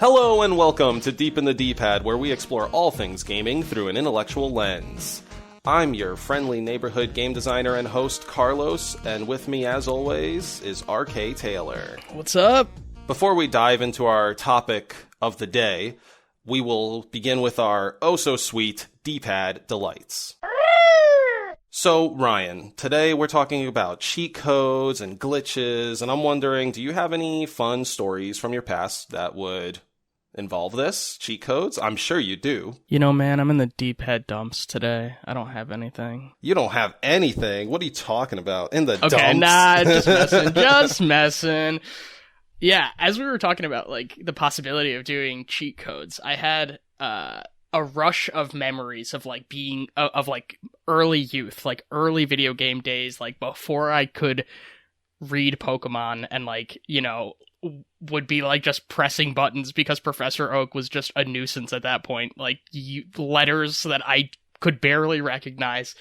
Hello and welcome to Deep in the D-Pad, where we explore all things gaming through an intellectual lens. I'm your friendly neighborhood game designer and host, Carlos, and with me, as always, is RK Taylor. What's up? Before we dive into our topic of the day, we will begin with our oh-so-sweet D-Pad delights. So, Ryan, today we're talking about cheat codes and glitches, and I'm wondering, do you have any fun stories from your past that would involve this? Cheat codes? I'm sure you do. You know, man, I'm in the D-Pad dumps today. I don't have anything. You don't have anything? What are you talking about? In the dumps? Okay, nah, just messing. Yeah, as we were talking about, like, the possibility of doing cheat codes, I had, a rush of memories of like being of like early youth, like early video game days, like before I could read Pokemon and like, you know, would be like just pressing buttons because Professor Oak was just a nuisance at that point, like letters that I could barely recognize.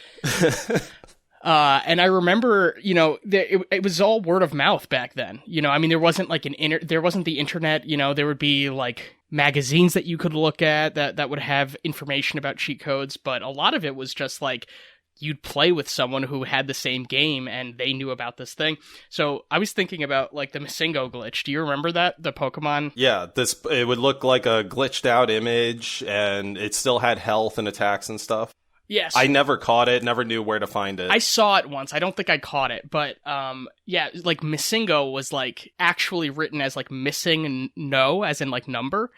And I remember, you know, it was all word of mouth back then. You know, I mean, there wasn't like there wasn't the internet. You know, there would be like magazines that you could look at that would have information about cheat codes, but a lot of it was just like you'd play with someone who had the same game and they knew about this thing. So I was thinking about like the Masingo glitch. Do you remember that? The Pokemon? Yeah, it would look like a glitched out image and it still had health and attacks and stuff. Yes. I never caught it, never knew where to find it. I saw it once. I don't think I caught it, but yeah, like Masingo was like actually written as like missing and no, as in like number.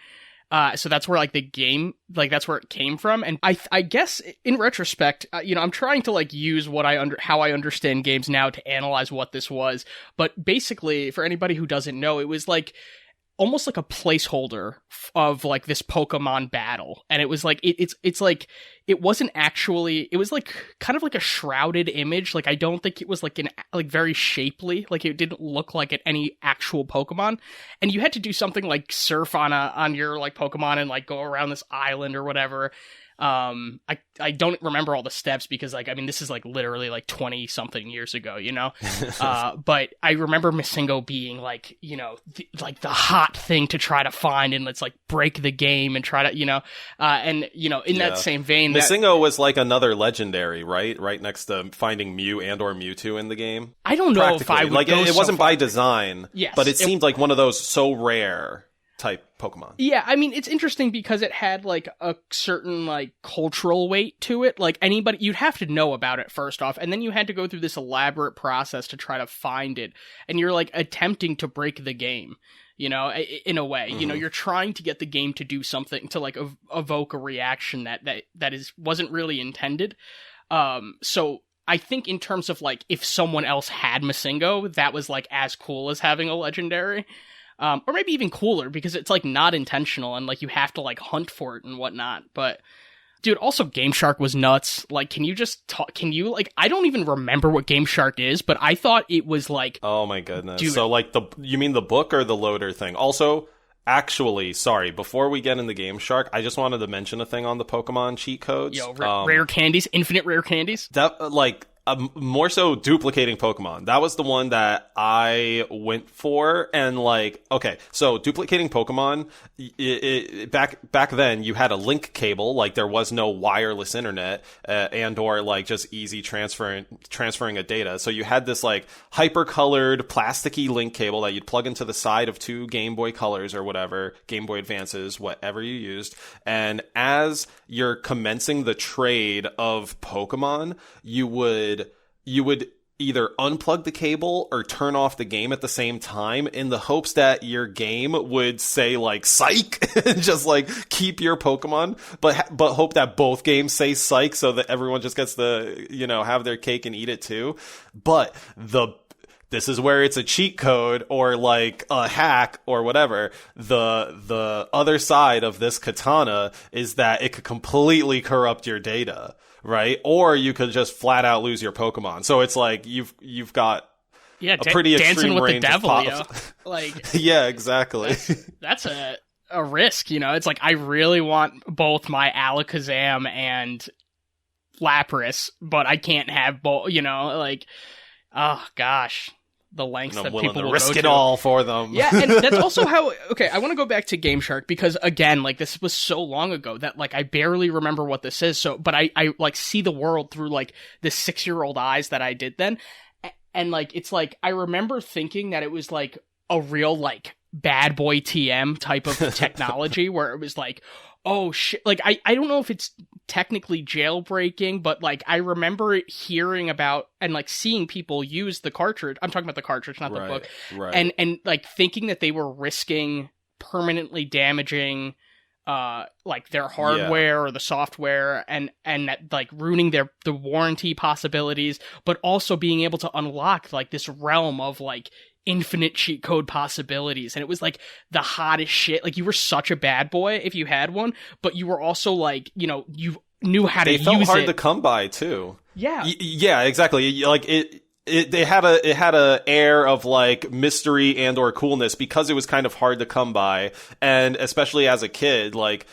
So that's where like the game, like that's where it came from. And I guess in retrospect, you know, I'm trying to like use how I understand games now to analyze what this was. But basically, for anybody who doesn't know, it was like almost like a placeholder of like this Pokemon battle. And it was like, it's like, it wasn't actually, it was like kind of like a shrouded image. Like, I don't think it was like like very shapely. Like it didn't look like any actual Pokemon. And you had to do something like surf on your like Pokemon and like go around this island or whatever. I don't remember all the steps because like, I mean, this is like literally like 20 something years ago, you know? But I remember Masingo being like, you know, like the hot thing to try to find and let's like break the game and try to, you know, and you know, in that same vein, Masingo was like another legendary, right? Right next to finding Mew and or Mewtwo in the game. I don't know if I would like go it wasn't by design, yes, but it seemed like one of those so rare type Pokemon. Yeah, I mean, it's interesting because it had, like, a certain, like, cultural weight to it. Like, you'd have to know about it first off, and then you had to go through this elaborate process to try to find it, and you're, like, attempting to break the game, you know, in a way. Mm-hmm. You know, you're trying to get the game to do something, to, like, evoke a reaction that wasn't really intended. So I think in terms of, like, if someone else had Masingo, that was, like, as cool as having a legendary. Or maybe even cooler because it's like not intentional and like you have to like hunt for it and whatnot. But dude, also Game Shark was nuts. Like, can you just talk? I don't even remember what Game Shark is, but I thought it was like, oh my goodness. Dude, so like you mean the book or the loader thing? Also, actually, sorry, before we get into Game Shark, I just wanted to mention a thing on the Pokemon cheat codes. Yo, rare candies, infinite rare candies. That like. More so duplicating Pokemon. That was the one that I went for, and like, okay, so duplicating Pokemon, back then you had a link cable, like there was no wireless internet, and or like just easy transferring of data. So you had this like hyper-colored plasticky link cable that you'd plug into the side of two Game Boy Colors or whatever, Game Boy Advances, whatever you used, and as you're commencing the trade of Pokemon, you would either unplug the cable or turn off the game at the same time in the hopes that your game would say like psych and just like keep your Pokemon, but hope that both games say psych so that everyone just gets to, you know, have their cake and eat it too. But this is where it's a cheat code or like a hack or whatever. The other side of this katana is that it could completely corrupt your data, right? Or you could just flat out lose your Pokemon. So it's like you've got a pretty extreme with range the devil, of yo. Like yeah, exactly. That's a risk, you know. It's like I really want both my Alakazam and Lapras, but I can't have both, you know, like oh gosh. the lengths I'm that willing people to will risk go it to. all for them. Yeah, and that's also how. Okay, I want to go back to Game Shark because again, like this was so long ago that like I barely remember what this is. So, but I like see the world through like the 6-year-old eyes that I did then, and like it's like I remember thinking that it was like a real like bad boy TM type of technology where it was like, oh shit, like I don't know if it's technically jailbreaking, but like I remember hearing about and like seeing people use the cartridge. I'm talking about the cartridge, not the book. Right. And like thinking that they were risking permanently damaging like their hardware or the software and that like ruining the warranty possibilities, but also being able to unlock like this realm of like infinite cheat code possibilities. And it was like the hottest shit. Like you were such a bad boy if you had one, but you were also like, you know, you knew how to use it. They felt hard to come by too. Yeah. Yeah, exactly. Like it had a air of like mystery and or coolness because it was kind of hard to come by, and especially as a kid, like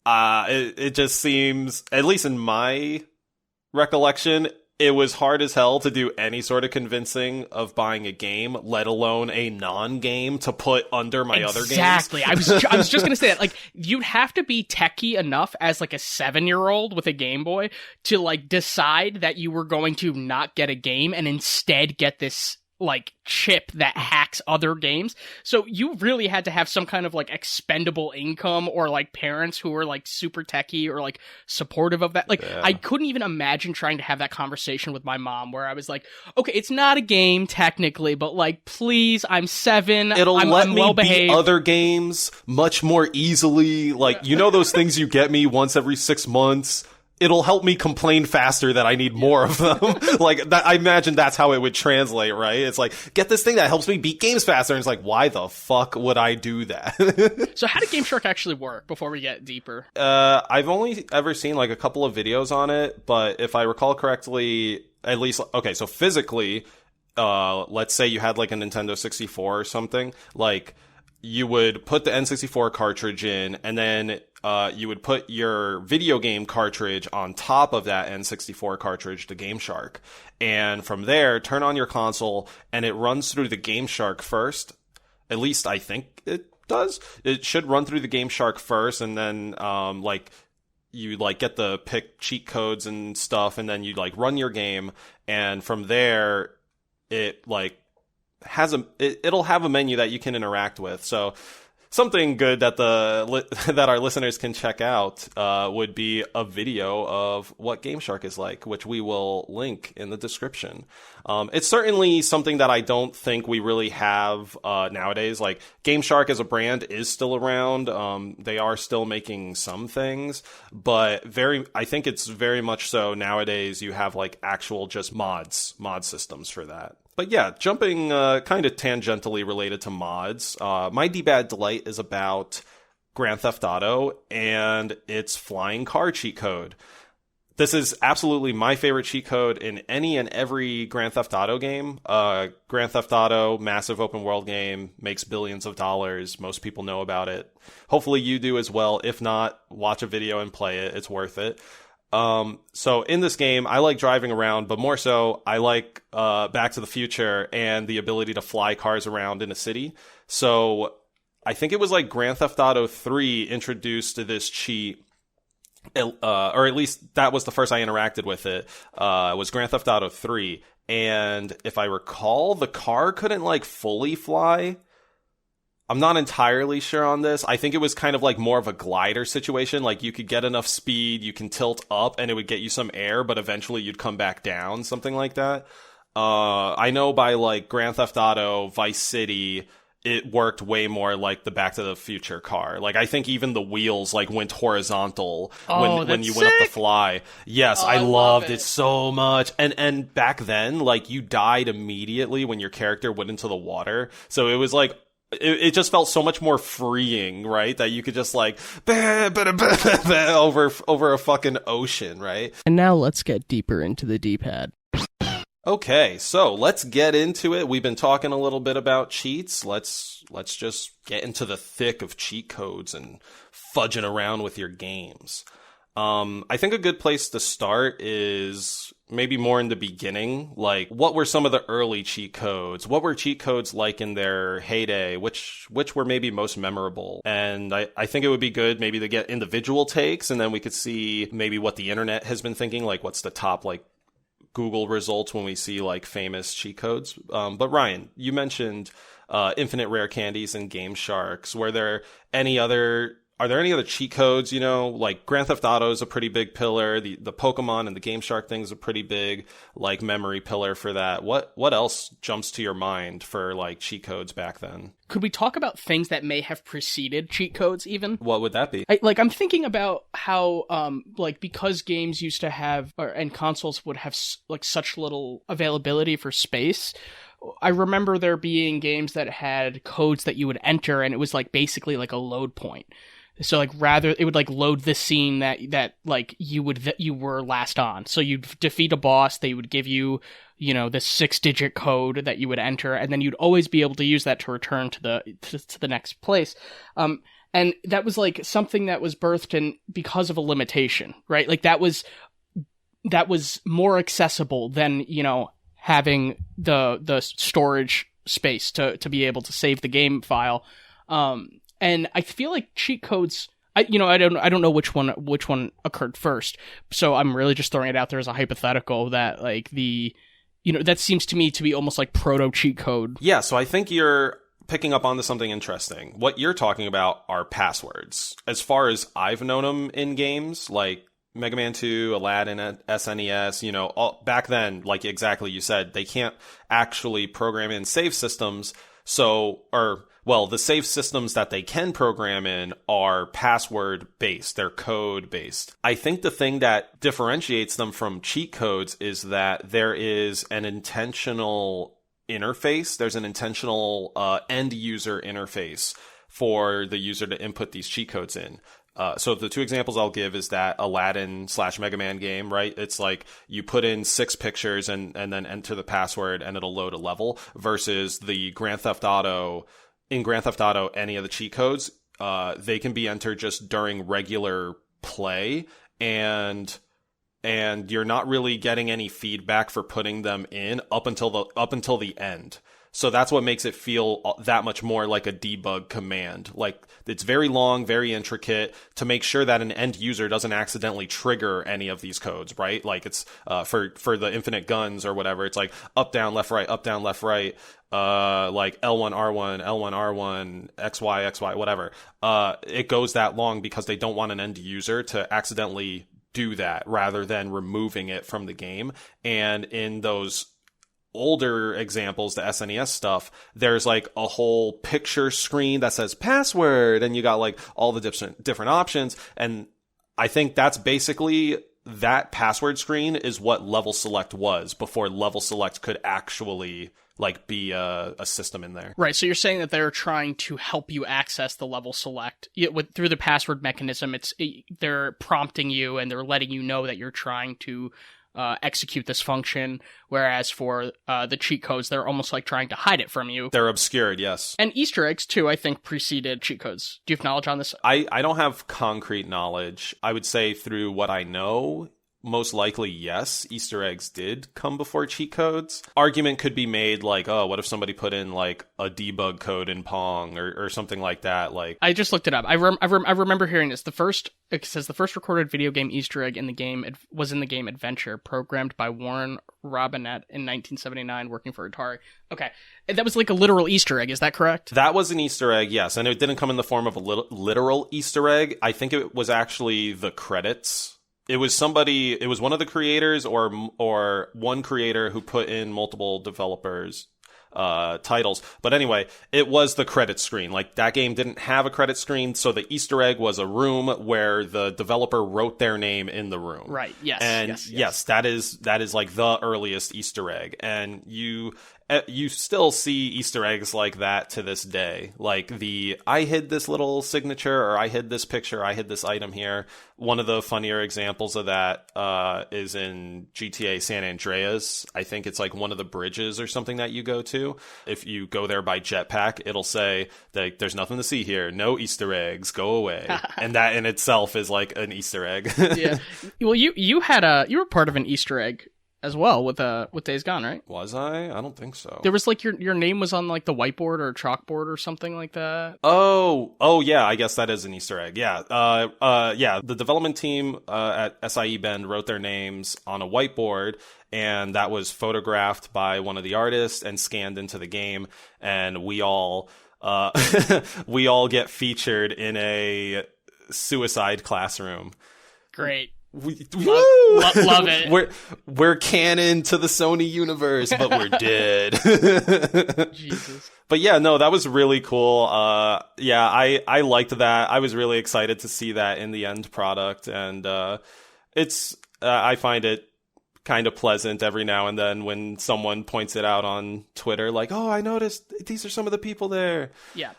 it just seems, at least in my recollection, it was hard as hell to do any sort of convincing of buying a game, let alone a non-game to put under my other games. Exactly. I was just gonna say that. Like, you'd have to be techie enough as like a 7-year-old with a Game Boy to like decide that you were going to not get a game and instead get this like chip that hacks other games. So you really had to have some kind of like expendable income or like parents who were like super techie or like supportive of that. Like I couldn't even imagine trying to have that conversation with my mom where I was like, okay, it's not a game technically, but like, please, I'm 7. I'm let me well beat behaved. Other games much more easily. Like, you know those things you get me once every 6 months? It'll help me complain faster that I need more of them. Like, that, I imagine that's how it would translate, right? It's like, get this thing that helps me beat games faster. And it's like, why the fuck would I do that? So how did Game Shark actually work before we get deeper? I've only ever seen like a couple of videos on it, but if I recall correctly, at least, okay, so physically, let's say you had like a Nintendo 64 or something, like, you would put the N64 cartridge in, and then you would put your video game cartridge on top of that N64 cartridge, the Game Shark. And from there, turn on your console, and it runs through the Game Shark first. At least I think it does. It should run through the Game Shark first, and then like you like get the pick cheat codes and stuff, and then you like run your game, and from there it like it'll have a menu that you can interact with. So something good that that our listeners can check out would be a video of what Game Shark is like, which we will link in the description. It's certainly something that I don't think we really have nowadays. Like, Game Shark as a brand is still around. They are still making some things, but I think it's very much so nowadays you have like actual just mod systems for that. But yeah, jumping kind of tangentially related to mods, my D-Bad Delight is about Grand Theft Auto and its flying car cheat code. This is absolutely my favorite cheat code in any and every Grand Theft Auto game. Grand Theft Auto, massive open world game, makes billions of dollars. Most people know about it. Hopefully you do as well. If not, watch a video and play it. It's worth it. So in this game, I like driving around, but more so, I like Back to the Future and the ability to fly cars around in a city. So I think it was like Grand Theft Auto 3 introduced this cheat, or at least that was the first I interacted with it, was Grand Theft Auto 3. And if I recall, the car couldn't like fully fly. I'm not entirely sure on this. I think it was kind of like more of a glider situation. Like, you could get enough speed, you can tilt up, and it would get you some air, but eventually you'd come back down, something like that. I know by like Grand Theft Auto, Vice City, it worked way more like the Back to the Future car. Like, I think even the wheels like went horizontal when you went up the fly. Yes, I loved it so much. And back then, like, you died immediately when your character went into the water. So it was like, it just felt so much more freeing, right? That you could just like over a fucking ocean, right? And now let's get deeper into the D-pad. Okay, so let's get into it. We've been talking a little bit about cheats. Let's just get into the thick of cheat codes and fudging around with your games. I think a good place to start is maybe more in the beginning. Like, what were some of the early cheat codes? What were cheat codes like in their heyday? Which were maybe most memorable? And I think it would be good maybe to get individual takes, and then we could see maybe what the internet has been thinking, like what's the top, like, Google results when we see, like, famous cheat codes. But Ryan, you mentioned infinite rare candies and Game Sharks. Are there any other cheat codes? Like Grand Theft Auto is a pretty big pillar. The Pokemon and the Game Shark thing's a pretty big, like, memory pillar for that. What else jumps to your mind for, like, cheat codes back then? Could we talk about things that may have preceded cheat codes even? What would that be? I'm thinking about how, because games used to have, and consoles would have, like, such little availability for space, I remember there being games that had codes that you would enter, and it was, like, basically like a load point. So, like, rather, it would, like, load the scene that like you were last on. So you'd defeat a boss, they would give you, the 6-digit code that you would enter, and then you'd always be able to use that to return to the next place. And that was, like, something that was birthed in because of a limitation, right? Like, that was more accessible than, having the storage space to be able to save the game file. And I feel like cheat codes, I don't know which one occurred first. So I'm really just throwing it out there as a hypothetical that, like, that seems to me to be almost like proto cheat code. Yeah, so I think you're picking up onto something interesting. What you're talking about are passwords. As far as I've known them in games, like Mega Man 2, Aladdin at SNES, back then, like exactly you said, they can't actually program in save systems. The save systems that they can program in are password-based. They're code-based. I think the thing that differentiates them from cheat codes is that there is an intentional interface. There's an intentional end-user interface for the user to input these cheat codes in. So the two examples I'll give is that Aladdin/Mega Man game, right? It's like you put in 6 pictures and then enter the password and it'll load a level, versus the Grand Theft Auto. In Grand Theft Auto, any of the cheat codes, they can be entered just during regular play, and you're not really getting any feedback for putting them in up until the end. So that's what makes it feel that much more like a debug command. Like, it's very long, very intricate to make sure that an end user doesn't accidentally trigger any of these codes, right? Like, it's for the infinite guns or whatever, it's like up, down, left, right, up, down, left, right, like L1, R1, L1, R1, XY, XY, whatever. It goes that long because they don't want an end user to accidentally do that rather than removing it from the game. And in those older examples, the SNES stuff, there's like a whole picture screen that says password, and you got like all the different options. And I think that's basically, that password screen is what level select was before level select could actually, like, be a system in there. Right. So you're saying that they're trying to help you access the level select through the password mechanism. They're prompting you and they're letting you know that you're trying to execute this function, whereas for the cheat codes, they're almost like trying to hide it from you. They're obscured, yes. And Easter eggs, too, I think, preceded cheat codes. Do you have knowledge on this? I don't have concrete knowledge. I would say through what I know, most likely, yes, Easter eggs did come before cheat codes. Argument could be made like, oh, what if somebody put in like a debug code in Pong or something like that? Like, I just looked it up. I remember hearing this. It says the first recorded video game Easter egg in the game was in the game Adventure, programmed by Warren Robinette in 1979, working for Atari. Okay, that was like a literal Easter egg. Is that correct? That was an Easter egg, yes, and it didn't come in the form of a literal Easter egg. I think it was actually the credits. It was one of the creators or one creator who put in multiple developers' titles. But anyway, it was the credit screen. Like, that game didn't have a credit screen, so the Easter egg was a room where the developer wrote their name in the room. Right. Yes. And yes, that is like the earliest Easter egg. And you still see Easter eggs like that to this day. Like I hid this little signature, or I hid this picture, I hid this item here. One of the funnier examples of that is in GTA San Andreas. I think it's like one of the bridges or something that you go to. If you go there by jetpack, it'll say that there's nothing to see here, no Easter eggs, go away. And that in itself is like an Easter egg. Yeah. Well, you were part of an Easter egg as well with Days Gone, right? Was I? I don't think so. There was like your name was on like the whiteboard or chalkboard or something like that. Oh yeah, I guess that is an Easter egg. Yeah. Yeah, the development team at SIE Bend wrote their names on a whiteboard, and that was photographed by one of the artists and scanned into the game, and we all get featured in a suicide classroom. Great. Love it. We're canon to the Sony universe, but we're dead. Jesus. But yeah, no, that was really cool. Yeah, I liked that. I was really excited to see that in the end product, and I find it kind of pleasant every now and then when someone points it out on Twitter, like, oh, I noticed these are some of the people there. Yeah.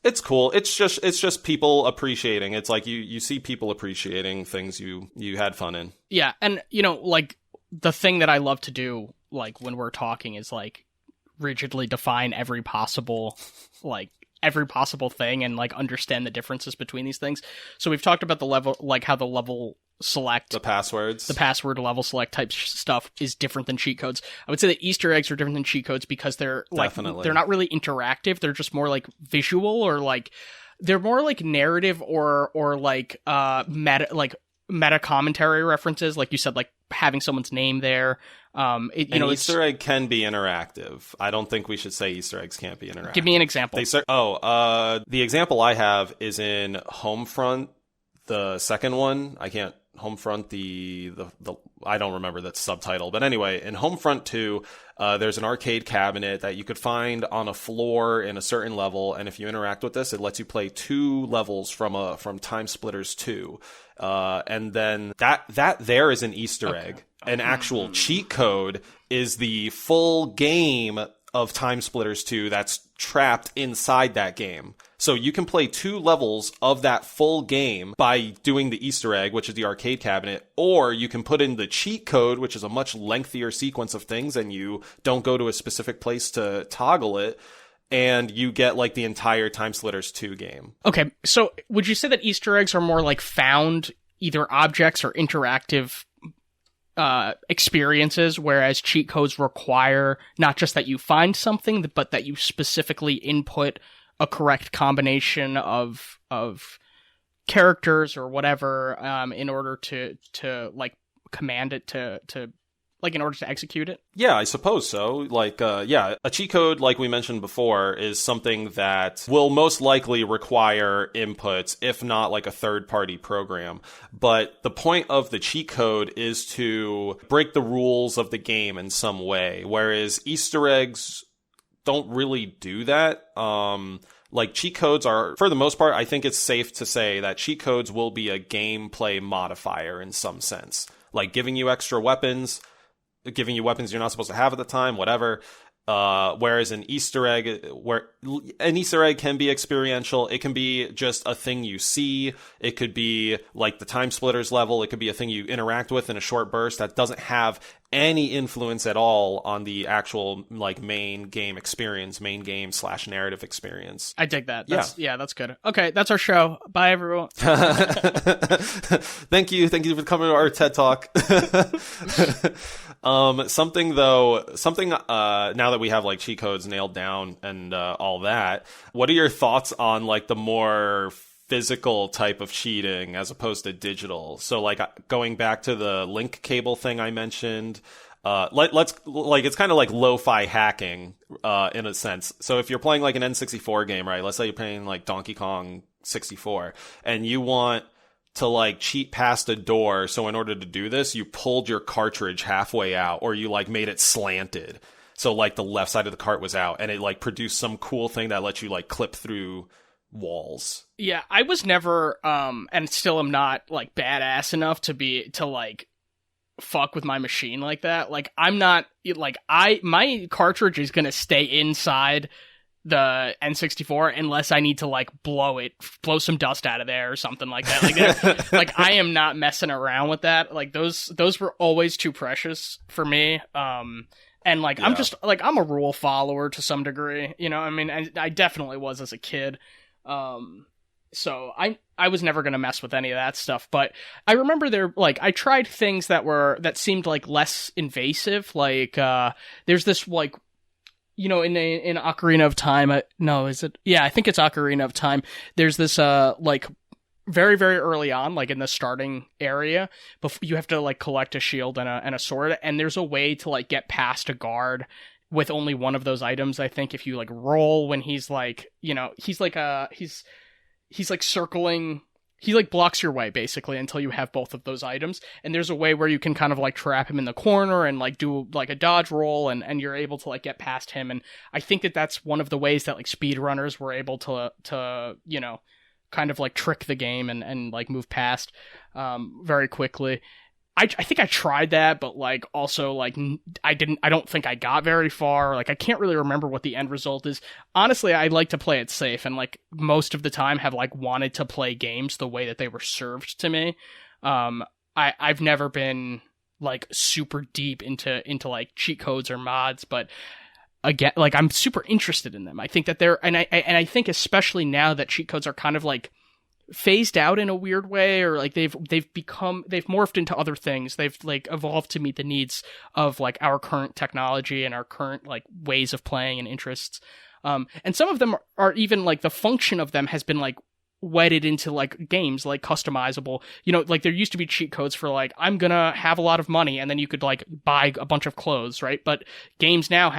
It's cool. It's just people appreciating. It's like you see people appreciating things you had fun in. Yeah, and like the thing that I love to do, like when we're talking, is like rigidly define every possible thing and like understand the differences between these things. So we've talked about the level, like how the level select, the password level select type stuff is different than cheat codes. I would say that Easter eggs are different than cheat codes because they're like Definitely. They're not really interactive. They're just more like visual, or like they're more like narrative or like meta commentary references, like you said, like having someone's name there. Easter egg can be interactive. I don't think we should say Easter eggs can't be interactive. Give me an example. The example I have is in Homefront, the second one. Homefront, the I don't remember that subtitle, but anyway, in Homefront 2, there's an arcade cabinet that you could find on a floor in a certain level, and if you interact with this, it lets you play 2 levels from Time Splitters 2, and then that there is an Easter egg. An actual cheat code is the full game of Time Splitters 2 that's trapped inside that game. So you can play 2 levels of that full game by doing the Easter egg, which is the arcade cabinet, or you can put in the cheat code, which is a much lengthier sequence of things, and you don't go to a specific place to toggle it, and you get like the entire Time Splitters 2 game. Okay, so would you say that Easter eggs are more like found either objects or interactive experiences, whereas cheat codes require not just that you find something, but that you specifically input a correct combination of characters or whatever in order to like command it to like in order to execute it? Yeah, I suppose so. Like, a cheat code, like we mentioned before, is something that will most likely require inputs, if not like a third-party program. But the point of the cheat code is to break the rules of the game in some way, whereas Easter eggs don't really do that. Like, cheat codes are, for the most part, I think it's safe to say that cheat codes will be a gameplay modifier in some sense. Like, giving you weapons you're not supposed to have at the time, whatever. Whereas an Easter egg can be experiential. It can be just a thing you see. It could be like the Time Splitters level. It could be a thing you interact with in a short burst that doesn't have any influence at all on the actual like main game experience, main game / narrative experience. I dig that. That's good. Okay, that's our show. Bye, everyone. Thank you for coming to our TED Talk. Something now that we have like cheat codes nailed down and all that, what are your thoughts on like the more physical type of cheating as opposed to digital? So like going back to the link cable thing I mentioned, let's like, it's kind of like lo-fi hacking in a sense. So if you're playing like an N64 game, right? Let's say you're playing like Donkey Kong 64 and you want to like cheat past a door. So in order to do this, you pulled your cartridge halfway out, or you like made it slanted. So like the left side of the cart was out, and it like produced some cool thing that lets you like clip through walls. Yeah, I was never and still am not like badass enough to like fuck with my machine like that. Like, I'm not, like, my cartridge is gonna stay inside the N64 unless I need to, like, blow some dust out of there or something like that. Like, like, I am not messing around with that. Like, those were always too precious for me. And, like, I'm just, like, I'm a rule follower to some degree, you know? I mean, I definitely was as a kid. So I was never gonna mess with any of that stuff, but I remember I tried things that seemed like less invasive. Like, there's this, like, you know, in Ocarina of Time, no, is it? Yeah, I think it's Ocarina of Time. There's this, like, very, very early on, like in the starting area, you have to, like, collect a shield and a sword, and there's a way to, like, get past a guard with only one of those items. I think if you, like, roll when he's, like, you know, he's like circling, he, like, blocks your way basically until you have both of those items, and there's a way where you can kind of, like, trap him in the corner and, like, do, like, a dodge roll, and you're able to, like, get past him. And I think that's one of the ways that, like, speedrunners were able to you know, kind of, like, trick the game and like, move past very quickly. I think I tried that, but, like, also, like, I don't think I got very far. Like, I can't really remember what the end result is. Honestly, I like to play it safe, and, like, most of the time have, like, wanted to play games the way that they were served to me. I've never been, like, super deep into like, cheat codes or mods, but again, like, I'm super interested in them. I think that I think especially now that cheat codes are kind of, like, phased out in a weird way, or, like, they've morphed into other things. They've, like, evolved to meet the needs of, like, our current technology and our current, like, ways of playing and interests. And some of them are even, like, the function of them has been, like, wedded into, like, games, like, customizable. You know, like, there used to be cheat codes for, like, I'm gonna have a lot of money, and then you could, like, buy a bunch of clothes, right? But games now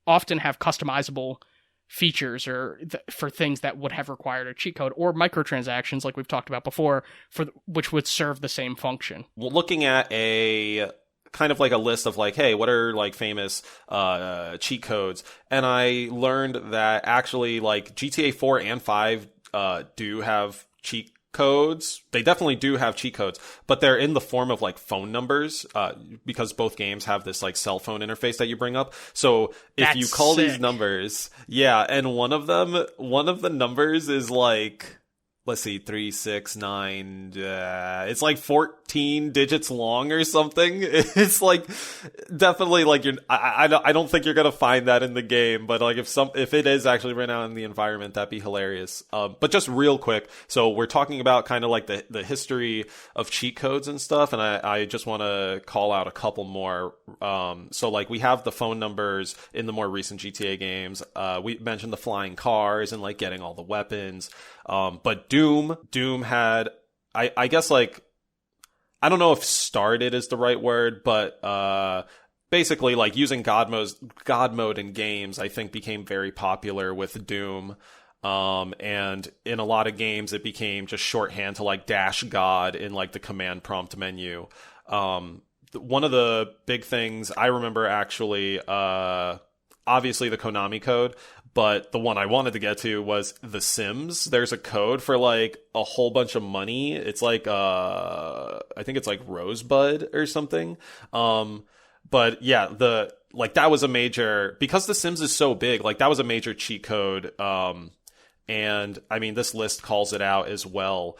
often have customizable features for things that would have required a cheat code, or microtransactions, like we've talked about before, which would serve the same function. Well, looking at a kind of like a list of, like, hey, what are, like, famous cheat codes, and I learned that actually, like, GTA 4 and 5 do have cheat codes. They definitely do have cheat codes, but they're in the form of, like, phone numbers, because both games have this, like, cell phone interface that you bring up. So if you call these numbers, and one of the numbers is, like, let's see, 369, it's like 14 digits long or something. It's, like, definitely, like, I don't think you're gonna find that in the game, but, like, if it is actually written out in the environment, that'd be hilarious. But just real quick, so we're talking about kind of, like, the history of cheat codes and stuff, and I just want to call out a couple more. So, like, we have the phone numbers in the more recent GTA games. We mentioned the flying cars and, like, getting all the weapons. But Doom had, I guess, like, I don't know if started is the right word, but basically, like, using God mode in games, I think, became very popular with Doom. And in a lot of games, it became just shorthand to, like, dash God in, like, the command prompt menu. One of the big things I remember, actually, obviously the Konami code, but the one I wanted to get to was The Sims. There's a code for, like, a whole bunch of money. It's like, I think it's like Rosebud or something. But yeah, that was a major, because The Sims is so big, like, that was a major cheat code. And I mean, this list calls it out as well.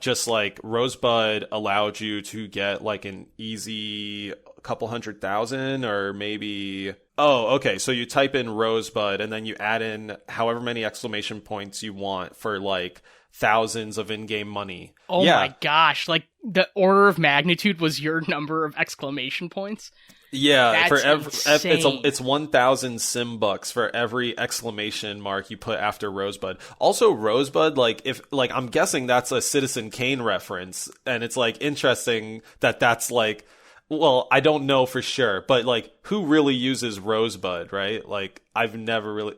Just like Rosebud allowed you to get, like, an easy couple 100,000, or maybe, oh, okay, so you type in Rosebud and then you add in however many exclamation points you want for, like, thousands of in-game money. Oh my gosh, like, the order of magnitude was your number of exclamation points? Yeah, that's it's 1,000 sim bucks for every exclamation mark you put after Rosebud. Also, Rosebud, like, I'm guessing that's a Citizen Kane reference, and it's, like, interesting that's, like, well, I don't know for sure, but, like, who really uses Rosebud, right? Like, I've never really,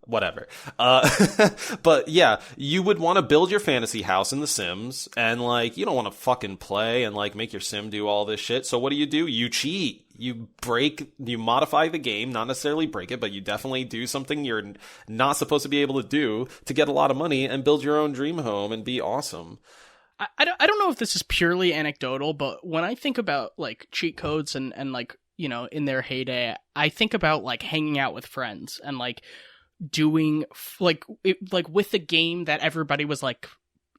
whatever. But yeah, you would want to build your fantasy house in The Sims, and, like, you don't want to fucking play and, like, make your sim do all this shit. So what do? You cheat. You modify the game, not necessarily break it, but you definitely do something you're not supposed to be able to do to get a lot of money and build your own dream home and be awesome. I don't know if this is purely anecdotal, but when I think about like cheat codes and like, you know, in their heyday, I think about like hanging out with friends and like doing like with the game that everybody was like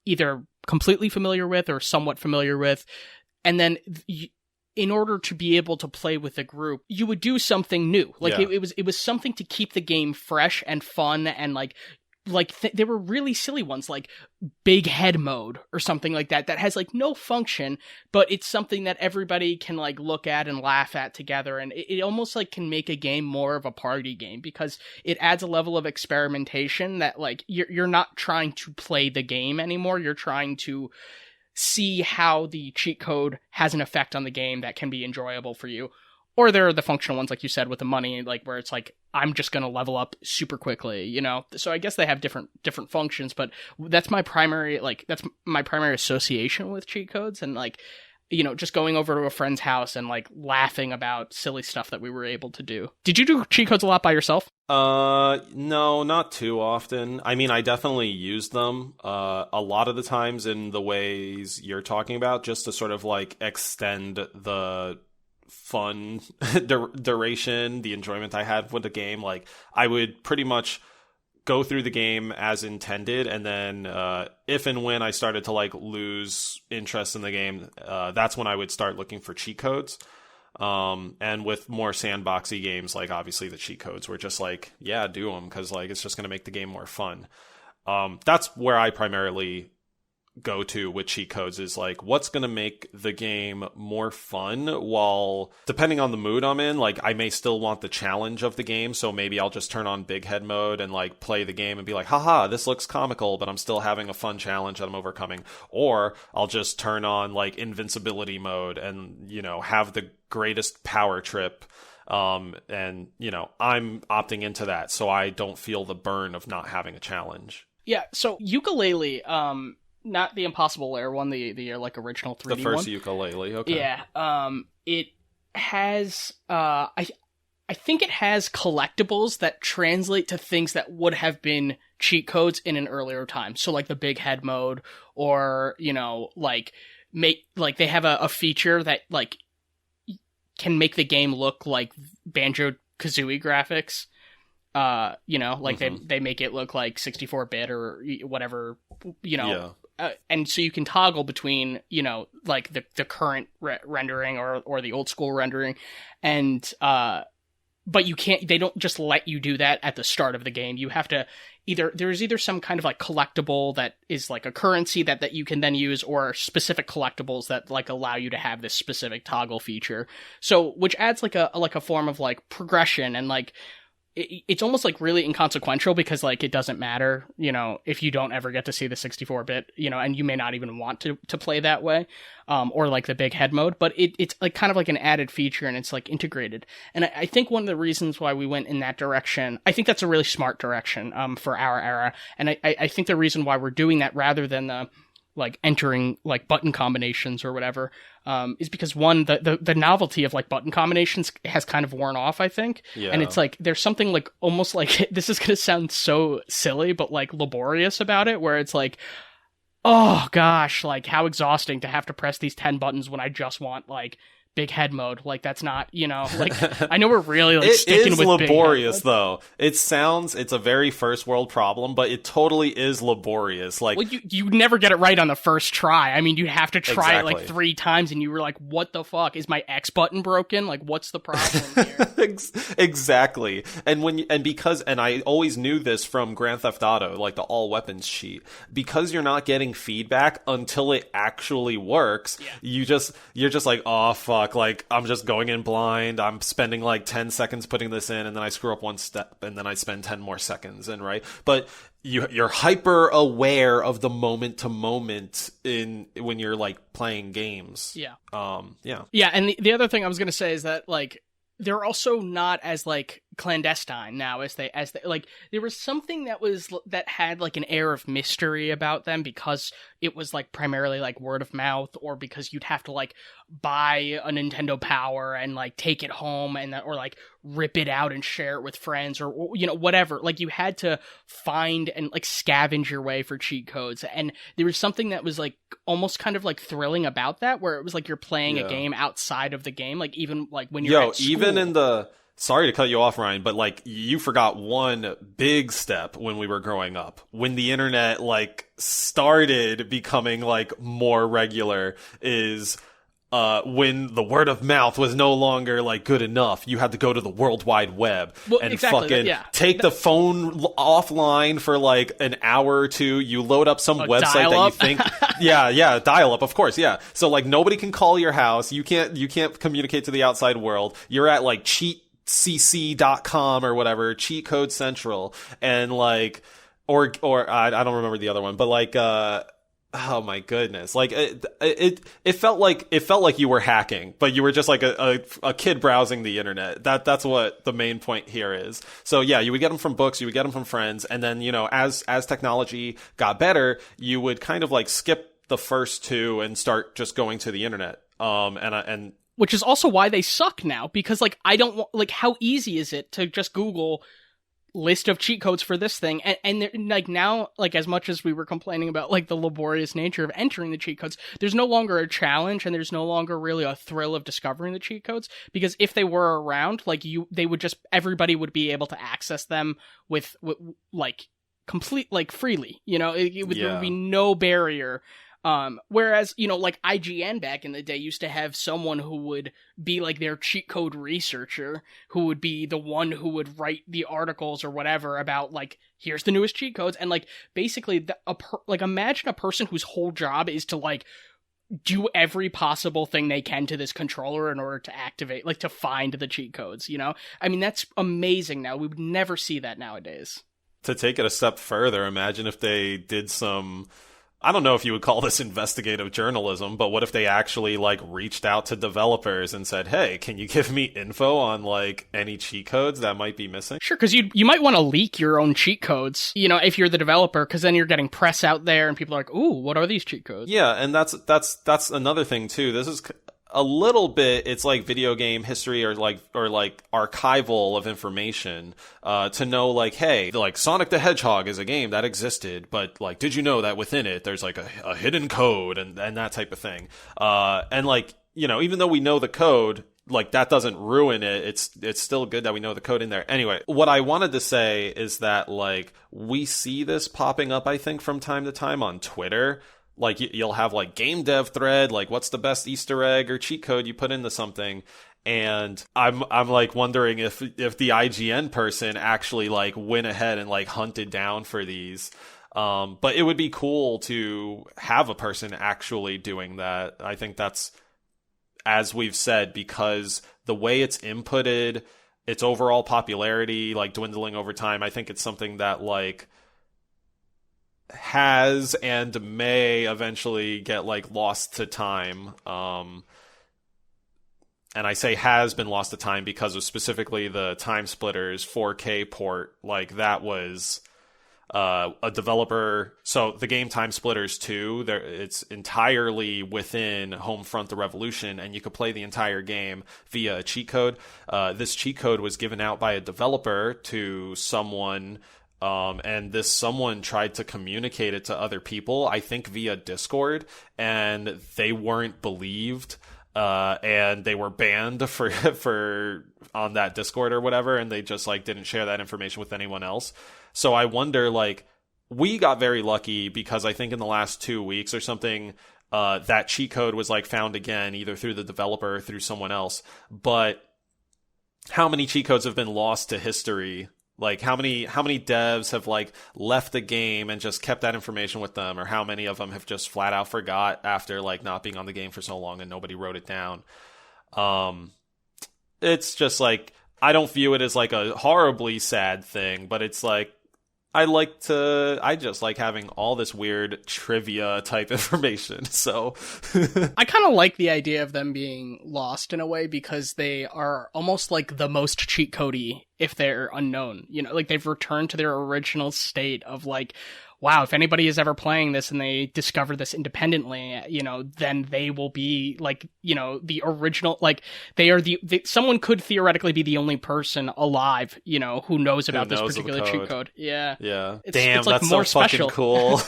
either completely familiar with or somewhat familiar with, and then in order to be able to play with the group, you would do something new. Like it was something to keep the game fresh and fun, and like there were really silly ones like big head mode or something like that has like no function, but it's something that everybody can like look at and laugh at together, and it almost like can make a game more of a party game because it adds a level of experimentation that like you're not trying to play the game anymore, you're trying to see how the cheat code has an effect on the game that can be enjoyable for you. Or there are the functional ones, like you said, with the money, like where it's like, I'm just going to level up super quickly, you know? So I guess they have different functions, but that's my primary association with cheat codes, and like, you know, just going over to a friend's house and like laughing about silly stuff that we were able to do. Did you do cheat codes a lot by yourself? No, not too often. I mean, I definitely used them a lot of the times in the ways you're talking about, just to sort of like extend the fun duration, the enjoyment I had with the game. Like, I would pretty much go through the game as intended, and then if and when I started to like lose interest in the game, that's when I would start looking for cheat codes. And with more sandboxy games, like obviously the cheat codes were just like, yeah, do them, because like it's just going to make the game more fun. That's where I primarily go to with cheat codes, is like, what's going to make the game more fun, while depending on the mood I'm in, like I may still want the challenge of the game, so maybe I'll just turn on big head mode and like play the game and be like, haha, this looks comical, but I'm still having a fun challenge that I'm overcoming. Or I'll just turn on like invincibility mode and, you know, have the greatest power trip, and you know, I'm opting into that so I don't feel the burn of not having a challenge. Yeah, so Yooka-Laylee, not the Impossible Lair one, the like original 3D one. The first Yooka-Laylee, okay. Yeah, it has, I think it has collectibles that translate to things that would have been cheat codes in an earlier time. So like the big head mode, or, you know, like they have a feature that like can make the game look like Banjo-Kazooie graphics. You know, like they make it look like 64-bit or whatever, you know. Yeah. And so you can toggle between, you know, like the current rendering or the old school rendering, and but you can't. They don't just let you do that at the start of the game. You have to there's either some kind of like collectible that is like a currency that you can then use, or specific collectibles that like allow you to have this specific toggle feature. So which adds like a form of like progression, and like it's almost like really inconsequential, because like it doesn't matter, you know, if you don't ever get to see the 64-bit, you know, and you may not even want to play that way, or like the big head mode, but it's like kind of like an added feature, and it's like integrated. And I think one of the reasons why we went in that direction, I think that's a really smart direction for our era, and I think the reason why we're doing that rather than like entering like button combinations or whatever, is because one, the novelty of like button combinations has kind of worn off, I think. Yeah. And it's like, there's something like almost like, this is going to sound so silly, but like laborious about it, where it's like, oh gosh, like how exhausting to have to press these 10 buttons when I just want like big head mode. Like that's not, you know, like I know we're really like sticking with laborious big laborious though. It's a very first world problem, but it totally is laborious. Like, well, you never get it right on the first try. I mean, you have to try it like 3 times, and you were like, what the fuck, is my X button broken? Like, what's the problem here? Exactly. And I always knew this from Grand Theft Auto, like the all weapons cheat, because you're not getting feedback until it actually works. Yeah. You're just like, oh fuck, like I'm just going in blind. I'm spending like 10 seconds putting this in, and then I screw up one step, and then I spend 10 more seconds, and right? But you're hyper aware of the moment to moment when you're like playing games. Yeah. Yeah, and the other thing I was going to say is that like they're also not as like clandestine now, as they like, there was something that had like an air of mystery about them, because it was like primarily like word of mouth, or because you'd have to like buy a Nintendo Power and like take it home, and or like rip it out and share it with friends, or you know, whatever. Like, you had to find and like scavenge your way for cheat codes, and there was something that was like almost kind of like thrilling about that, where it was like you're playing a game outside of the game, like even like when you're at school. Even in the, sorry to cut you off, Ryan, but like, you forgot one big step when we were growing up, when the internet like started becoming like more regular, is when the word of mouth was no longer like good enough. You had to go to the World Wide Web and fucking take the phone offline for like an hour or two. You load up some website dial-up? that you think, dial up, of course, yeah. So like, nobody can call your house. You can't communicate to the outside world. You're at like cheatcc.com or whatever, Cheat Code Central, and like, or I don't remember the other one, but like, oh my goodness! Like it felt like you were hacking, but you were just like a kid browsing the internet. That's what the main point here is. So yeah, you would get them from books, you would get them from friends, and then, you know, as technology got better, you would kind of like skip the first two and start just going to the internet. And which is also why they suck now, because like, I don't want, like, how easy is it to just Google list of cheat codes for this thing, and like, now, like, as much as we were complaining about like the laborious nature of entering the cheat codes, there's no longer a challenge, and there's no longer really a thrill of discovering the cheat codes, because if they were around, like, everybody would be able to access them with like complete, like, freely, you know, there would be no barrier. Whereas, you know, like IGN back in the day used to have someone who would be like their cheat code researcher, who would be the one who would write the articles or whatever about like, here's the newest cheat codes. And like, basically like, imagine a person whose whole job is to like do every possible thing they can to this controller in order to activate, like, to find the cheat codes, you know? I mean, that's amazing now. We would never see that nowadays. To take it a step further, imagine if they did some, I don't know if you would call this investigative journalism, but what if they actually like reached out to developers and said, hey, can you give me info on like any cheat codes that might be missing? Sure, because you might want to leak your own cheat codes, you know, if you're the developer, because then you're getting press out there and people are like, ooh, what are these cheat codes? Yeah, and that's another thing too. This is a little bit, it's like video game history or like archival of information, to know like, hey, like Sonic the Hedgehog is a game that existed, but like, did you know that within it there's like a hidden code and that type of thing. And like, you know, even though we know the code, like, that doesn't ruin it. It's still good that we know the code in there. Anyway, what I wanted to say is that like, we see this popping up, I think, from time to time on Twitter. Like, you'll have like game dev thread, like, what's the best Easter egg or cheat code you put into something? And I'm like wondering if the IGN person actually like went ahead and like hunted down for these. But it would be cool to have a person actually doing that. I think that's, as we've said, because the way it's inputted, its overall popularity, like, dwindling over time, I think it's something that like has and may eventually get like lost to time. And I say has been lost to time because of specifically the Time Splitters 4K port. Like, that was a developer. So the game Time Splitters 2, it's entirely within Homefront: The Revolution, and you could play the entire game via a cheat code. This cheat code was given out by a developer to someone, and this someone tried to communicate it to other people, I think via Discord, and they weren't believed. And they were banned for on that Discord or whatever, and they just like didn't share that information with anyone else. So I wonder, like, we got very lucky because I think in the last 2 weeks or something, that cheat code was like found again, either through the developer or through someone else. But how many cheat codes have been lost to history? Like, how many devs have like left the game and just kept that information with them, or how many of them have just flat out forgot after like not being on the game for so long and nobody wrote it down? It's just like, I don't view it as like a horribly sad thing, but it's like, I just like having all this weird trivia type information. So I kind of like the idea of them being lost in a way, because they are almost like the most cheat codey if they're unknown. You know, like they've returned to their original state of like, wow, if anybody is ever playing this and they discover this independently, you know, then they will be like, you know, the original, like they are someone could theoretically be the only person alive, you know, who knows about this particular cheat code. Yeah. Yeah. Damn, it's like that's more so special. Fucking cool.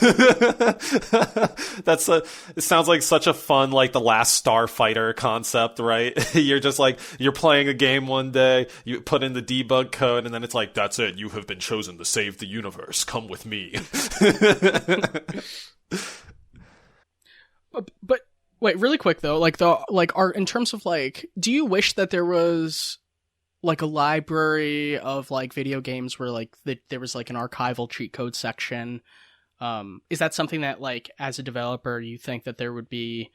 It sounds like such a fun, like the Last Starfighter concept, right? You're just like, you're playing a game one day, you put in the debug code, and then it's like, that's it, you have been chosen to save the universe, come with me. But wait, really quick though, in terms of like, do you wish that there was like a library of like video games where like there was like an archival cheat code section? Is that something that like as a developer you think that there would be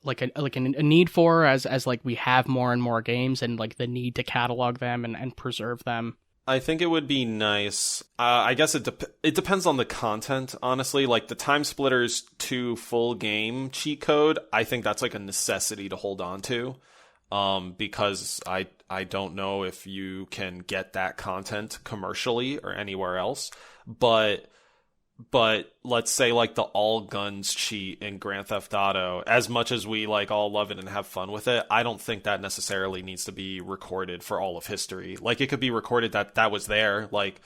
like a need for as like we have more and more games and like the need to catalog them and preserve them? I think it would be nice. I guess it depends on the content, honestly. Like the Time Splitters 2 full game cheat code, I think that's like a necessity to hold on to. Because I don't know if you can get that content commercially or anywhere else. But let's say like the all guns cheat in Grand Theft Auto, as much as we like all love it and have fun with it, I don't think that necessarily needs to be recorded for all of history. Like it could be recorded that was there, like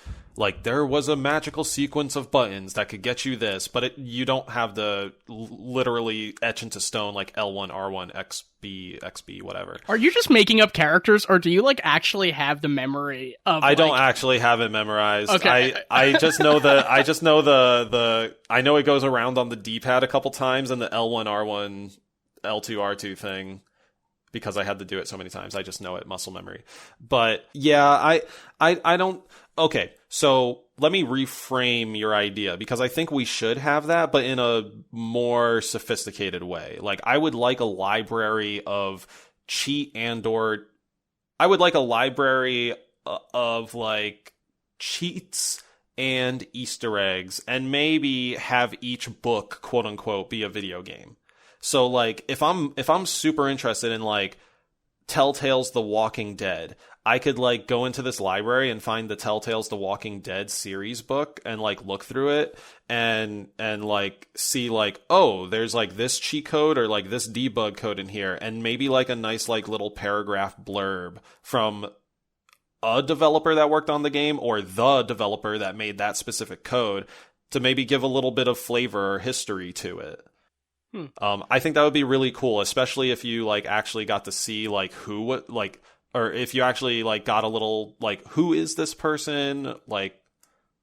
there was a magical sequence of buttons that could get you this, but you don't have the literally etch into stone like L1, R1, XB, whatever. Are you just making up characters, or do you like actually have the memory of? I don't actually have it memorized. Okay. I just know I know it goes around on the D-pad a couple times and the L1, R1, L2, R2 thing. Because I had to do it so many times, I just know it muscle memory. But yeah, I don't. Okay, so let me reframe your idea, because I think we should have that, but in a more sophisticated way. Like I would like a library of I would like a library of like cheats and Easter eggs, and maybe have each book, quote unquote, be a video game. So like if I'm super interested in like Telltale's The Walking Dead, I could like go into this library and find the Telltale's The Walking Dead series book and like look through it and like see like, oh, there's like this cheat code or like this debug code in here, and maybe like a nice like little paragraph blurb from a developer that worked on the game or the developer that made that specific code to maybe give a little bit of flavor or history to it. I think that would be really cool, especially if you like actually got to see like who like, or if you actually like got a little like, who is this person, like,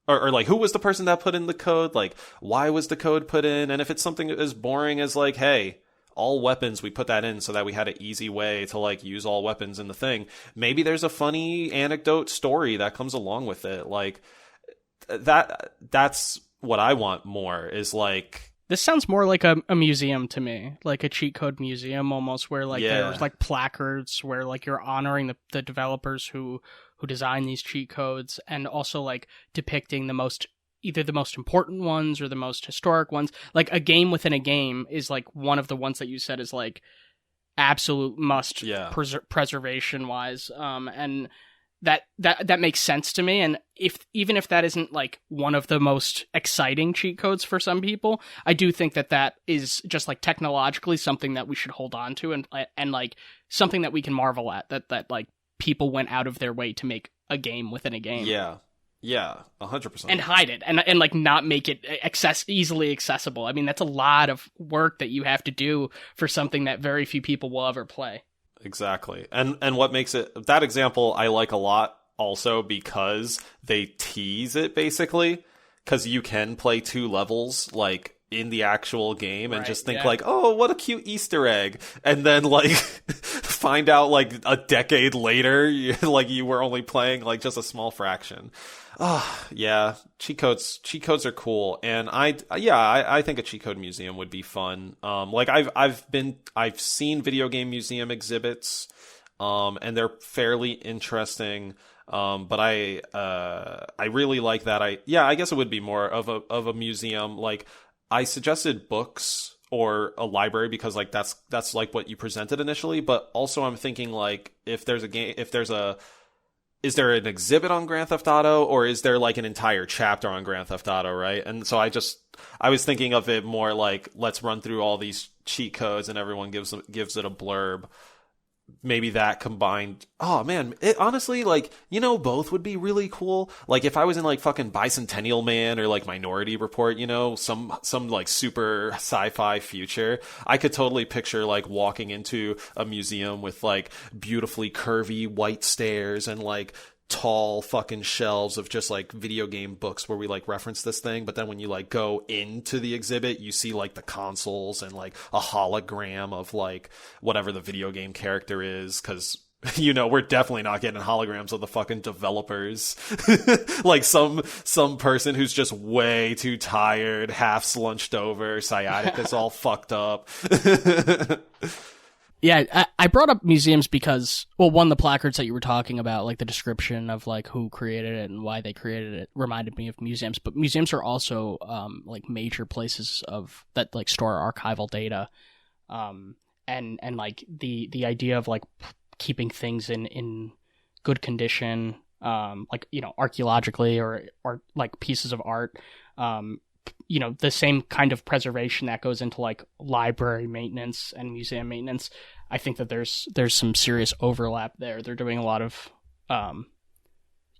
or like who was the person that put in the code, like why was the code put in, and if it's something as boring as like, hey, all weapons, we put that in so that we had an easy way to like use all weapons in the thing. Maybe there's a funny anecdote story that comes along with it, like that's what I want more, is like. This sounds more like a museum to me, like a cheat code museum almost, where like there's like placards where like you're honoring the developers who design these cheat codes, and also like depicting either the most important ones or the most historic ones. Like a game within a game is like one of the ones that you said is like absolute must preservation wise, and that makes sense to me. And even if that isn't like one of the most exciting cheat codes for some people, I do think that is just like technologically something that we should hold on to, and like something that we can marvel at, that like people went out of their way to make a game within a game. Yeah, 100%. And hide it, and like not make it easily accessible. I mean, that's a lot of work that you have to do for something that very few people will ever play. Exactly. And what makes it, that example I like a lot also because they tease it basically, because you can play 2 levels like in the actual game and just think like, oh, what a cute Easter egg, and then like find out like a decade later you were only playing like just a small fraction. Yeah, cheat codes are cool, and I think a cheat code museum would be fun. Like I've seen video game museum exhibits, and they're fairly interesting. But I really like that. I guess it would be more of a museum. Like I suggested books or a library because like that's like what you presented initially, but also I'm thinking like if there's a is there an exhibit on Grand Theft Auto, or is there like an entire chapter on Grand Theft Auto, right? And so I was thinking of it more like, let's run through all these cheat codes and everyone gives it a blurb. Maybe that combined. Oh man, it honestly, like, both would be really cool. Like if I was in like fucking Bicentennial Man or like Minority Report, some like super sci-fi future, I could totally picture like walking into a museum with like beautifully curvy white stairs and like tall fucking shelves of just like video game books where we like reference this thing, but then when you like go into the exhibit, you see like the consoles and like a hologram of like whatever the video game character is, because we're definitely not getting holograms of the fucking developers. Like some person who's just way too tired, half slunched over, sciaticus all fucked up. Yeah, I brought up museums because, well, one, the placards that you were talking about, like the description of like who created it and why they created it, reminded me of museums. But museums are also like major places that like store archival data, and like the idea of like keeping things in good condition, like archaeologically or like pieces of art. The same kind of preservation that goes into like library maintenance and museum maintenance. I think that there's some serious overlap there. They're doing a lot of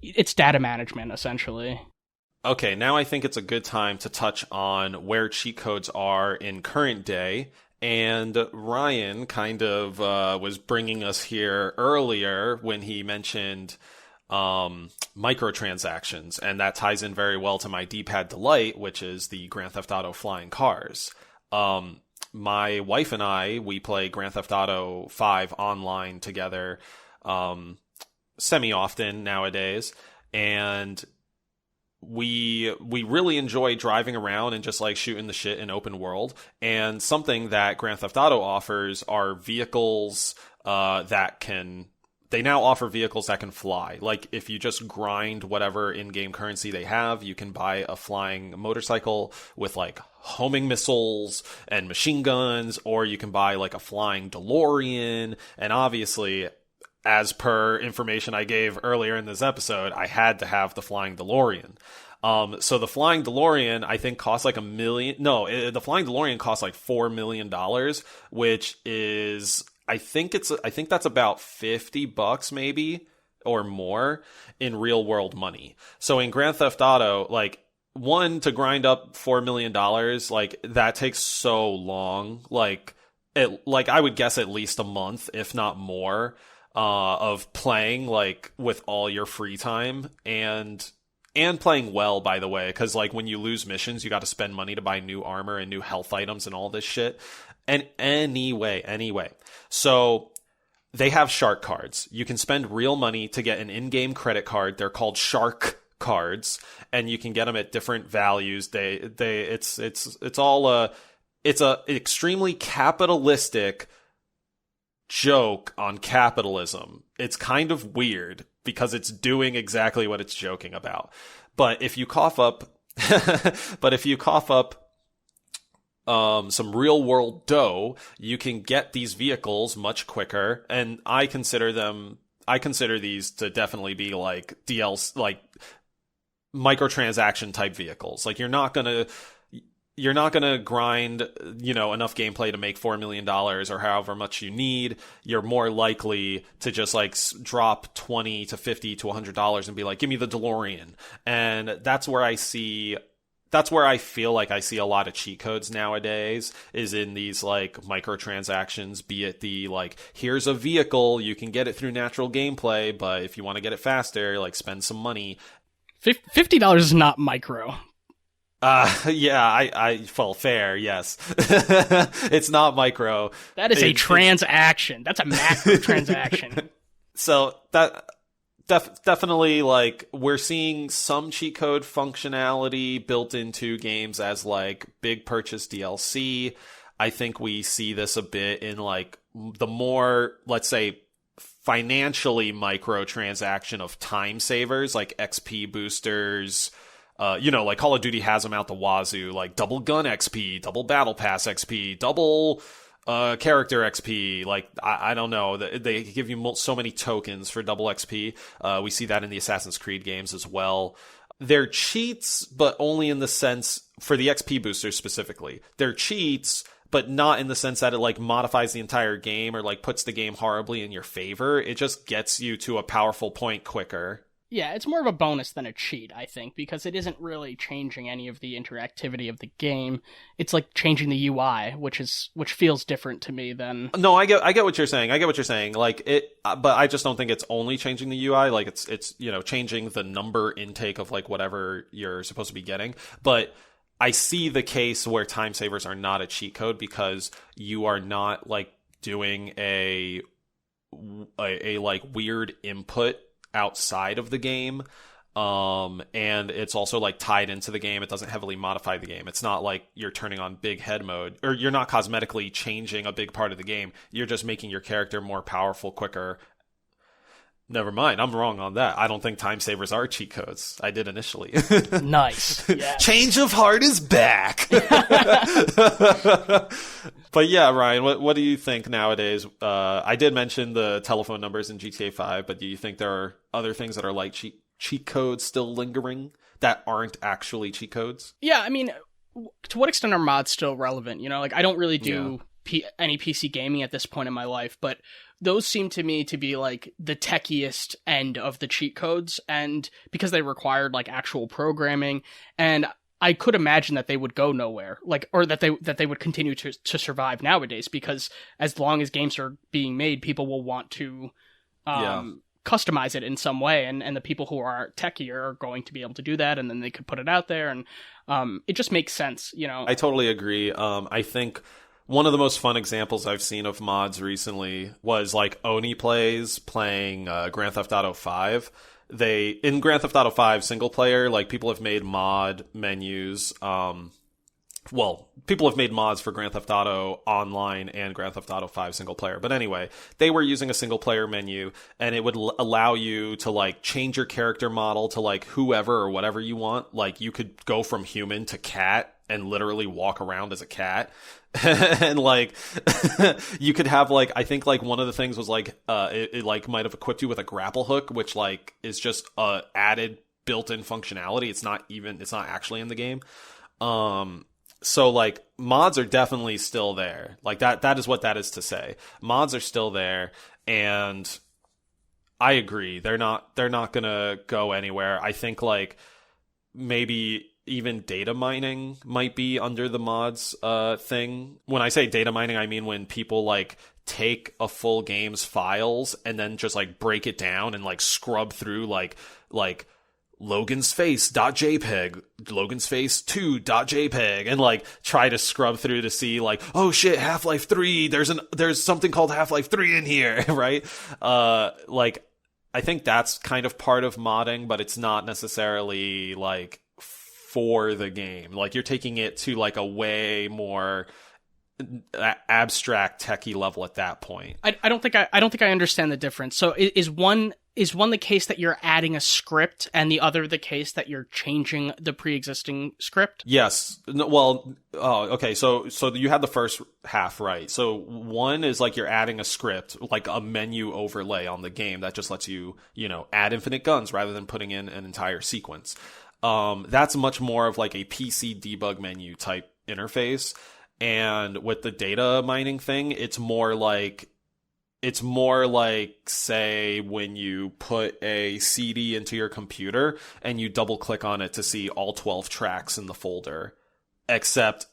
it's data management essentially. Okay, now I think it's a good time to touch on where cheat codes are in current day. And Ryan kind of was bringing us here earlier when he mentioned microtransactions, and that ties in very well to my D-pad delight, which is the Grand Theft Auto flying cars. My wife and I, we play Grand Theft Auto 5 online together semi-often nowadays, and we really enjoy driving around and just like shooting the shit in open world. And something that Grand Theft Auto offers are vehicles they now offer vehicles that can fly. Like if you just grind whatever in-game currency they have, you can buy a flying motorcycle with like homing missiles and machine guns, or you can buy like a flying DeLorean. And obviously, as per information I gave earlier in this episode, I had to have the flying DeLorean. So the flying DeLorean, I think, costs like $1 million. No, the flying DeLorean costs like $4 million, which is, I think that's about $50 maybe or more in real world money. So in Grand Theft Auto, like, one, to grind up $4 million, like that takes so long. Like I would guess at least a month, if not more, of playing like with all your free time and playing well, by the way, because like when you lose missions, you got to spend money to buy new armor and new health items and all this shit. And anyway, so they have shark cards. You can spend real money to get an in-game credit card. They're called shark cards, and you can get them at different values. It's a extremely capitalistic joke on capitalism. It's kind of weird because it's doing exactly what it's joking about. But if you cough up some real world dough, you can get these vehicles much quicker. And I consider these to definitely be like DLC, like microtransaction type vehicles. Like you're not gonna grind, enough gameplay to make $4 million or however much you need. You're more likely to just like drop $20 to $50 to $100 and be like, give me the DeLorean. And that's where I feel like I see a lot of cheat codes nowadays, is in these like microtransactions, be it the like, here's a vehicle, you can get it through natural gameplay, but if you want to get it faster, like spend some money. $50 is not micro. Yeah, I well, fair, yes. It's not micro. That is a transaction. That's a macro transaction. So that definitely, like, we're seeing some cheat code functionality built into games as like big purchase DLC. I think we see this a bit in like the more, let's say, financially microtransaction of time savers, like XP boosters. Like Call of Duty has them out the wazoo, like double gun XP, double battle pass XP, double character XP. Like, I don't know. They give you so many tokens for double XP. We see that in the Assassin's Creed games as well. They're cheats, but only in the sense, for the XP boosters specifically, they're cheats, but not in the sense that it like modifies the entire game or like puts the game horribly in your favor. It just gets you to a powerful point quicker. Yeah, it's more of a bonus than a cheat, I think, because it isn't really changing any of the interactivity of the game. It's like changing the UI, which feels different to me than... No, I get what you're saying. Like it, but I just don't think it's only changing the UI. Like it's changing the number intake of like whatever you're supposed to be getting. But I see the case where time savers are not a cheat code because you are not like doing a like weird input outside of the game, and it's also like tied into the game. It doesn't heavily modify the game. It's not like you're turning on big head mode, or you're not cosmetically changing a big part of the game. You're just making your character more powerful quicker. Never mind, I'm wrong on that. I don't think time savers are cheat codes. I did initially. Nice. Yes. Change of heart is back. But yeah, Ryan, what do you think nowadays? I did mention the telephone numbers in GTA 5, but do you think there are other things that are like cheat codes still lingering that aren't actually cheat codes? Yeah, I mean, to what extent are mods still relevant? You know, like I don't really do any PC gaming at this point in my life, but those seem to me to be like the techiest end of the cheat codes, and because they required like actual programming, and I could imagine that they would go nowhere, like, or that they would continue to survive nowadays, because as long as games are being made, people will want to customize it in some way, and the people who are techier are going to be able to do that, and then they could put it out there, and it just makes sense, you know. I totally agree. I think one of the most fun examples I've seen of mods recently was like Oni Plays playing Grand Theft Auto 5. In Grand Theft Auto 5 single player, like people have made mod menus. People have made mods for Grand Theft Auto Online and Grand Theft Auto 5 single player. But anyway, they were using a single player menu, and it would allow you to like change your character model to like whoever or whatever you want. Like you could go from human to cat and literally walk around as a cat. And like you could have like, I think like one of the things was like it like might have equipped you with a grapple hook, which like is just added built-in functionality. It's not actually in the game. So like mods are definitely still there. Like that is what that is to say. Mods are still there, and I agree. They're not gonna go anywhere. I think like maybe even data mining might be under the mods thing. When I say data mining, I mean when people like take a full game's files and then just like break it down and like scrub through like Logan's face.jpg, Logan's face 2.jpg, and like try to scrub through to see like, oh shit, Half-Life 3, there's something called Half-Life 3 in here, right? Like I think that's kind of part of modding, but it's not necessarily like for the game. Like you're taking it to like a way more abstract techie level at that point. I don't think I understand the difference. So is one the case that you're adding a script, and the other the case that you're changing the pre-existing script? Yes. No, well, okay. So you had the first half right. So one is like you're adding a script, like a menu overlay on the game that just lets you, add infinite guns rather than putting in an entire sequence. That's much more of like a PC debug menu type interface. And with the data mining thing, it's more like, say, when you put a CD into your computer and you double click on it to see all 12 tracks in the folder, except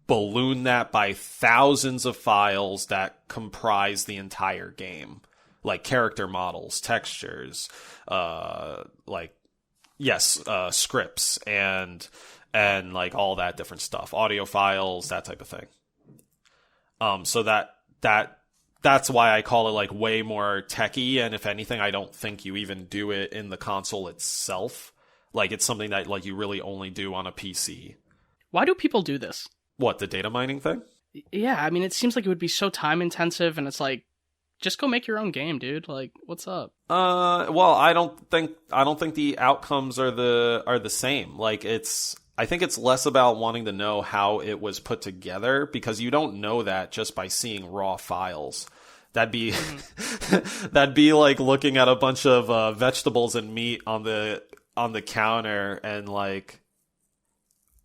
balloon that by thousands of files that comprise the entire game, like character models, textures, scripts and like all that different stuff, audio files, that type of thing. So that's why I call it like way more techie. And if anything, I don't think you even do it in the console itself. Like it's something that like you really only do on a PC. Why do people do this? What, the data mining thing? Yeah, I mean, it seems like it would be so time intensive, and it's like, just go make your own game, dude. Like, what's up? Well, I don't think the outcomes are the same. Like I think it's less about wanting to know how it was put together, because you don't know that just by seeing raw files. That'd be that'd be like looking at a bunch of vegetables and meat on the counter and like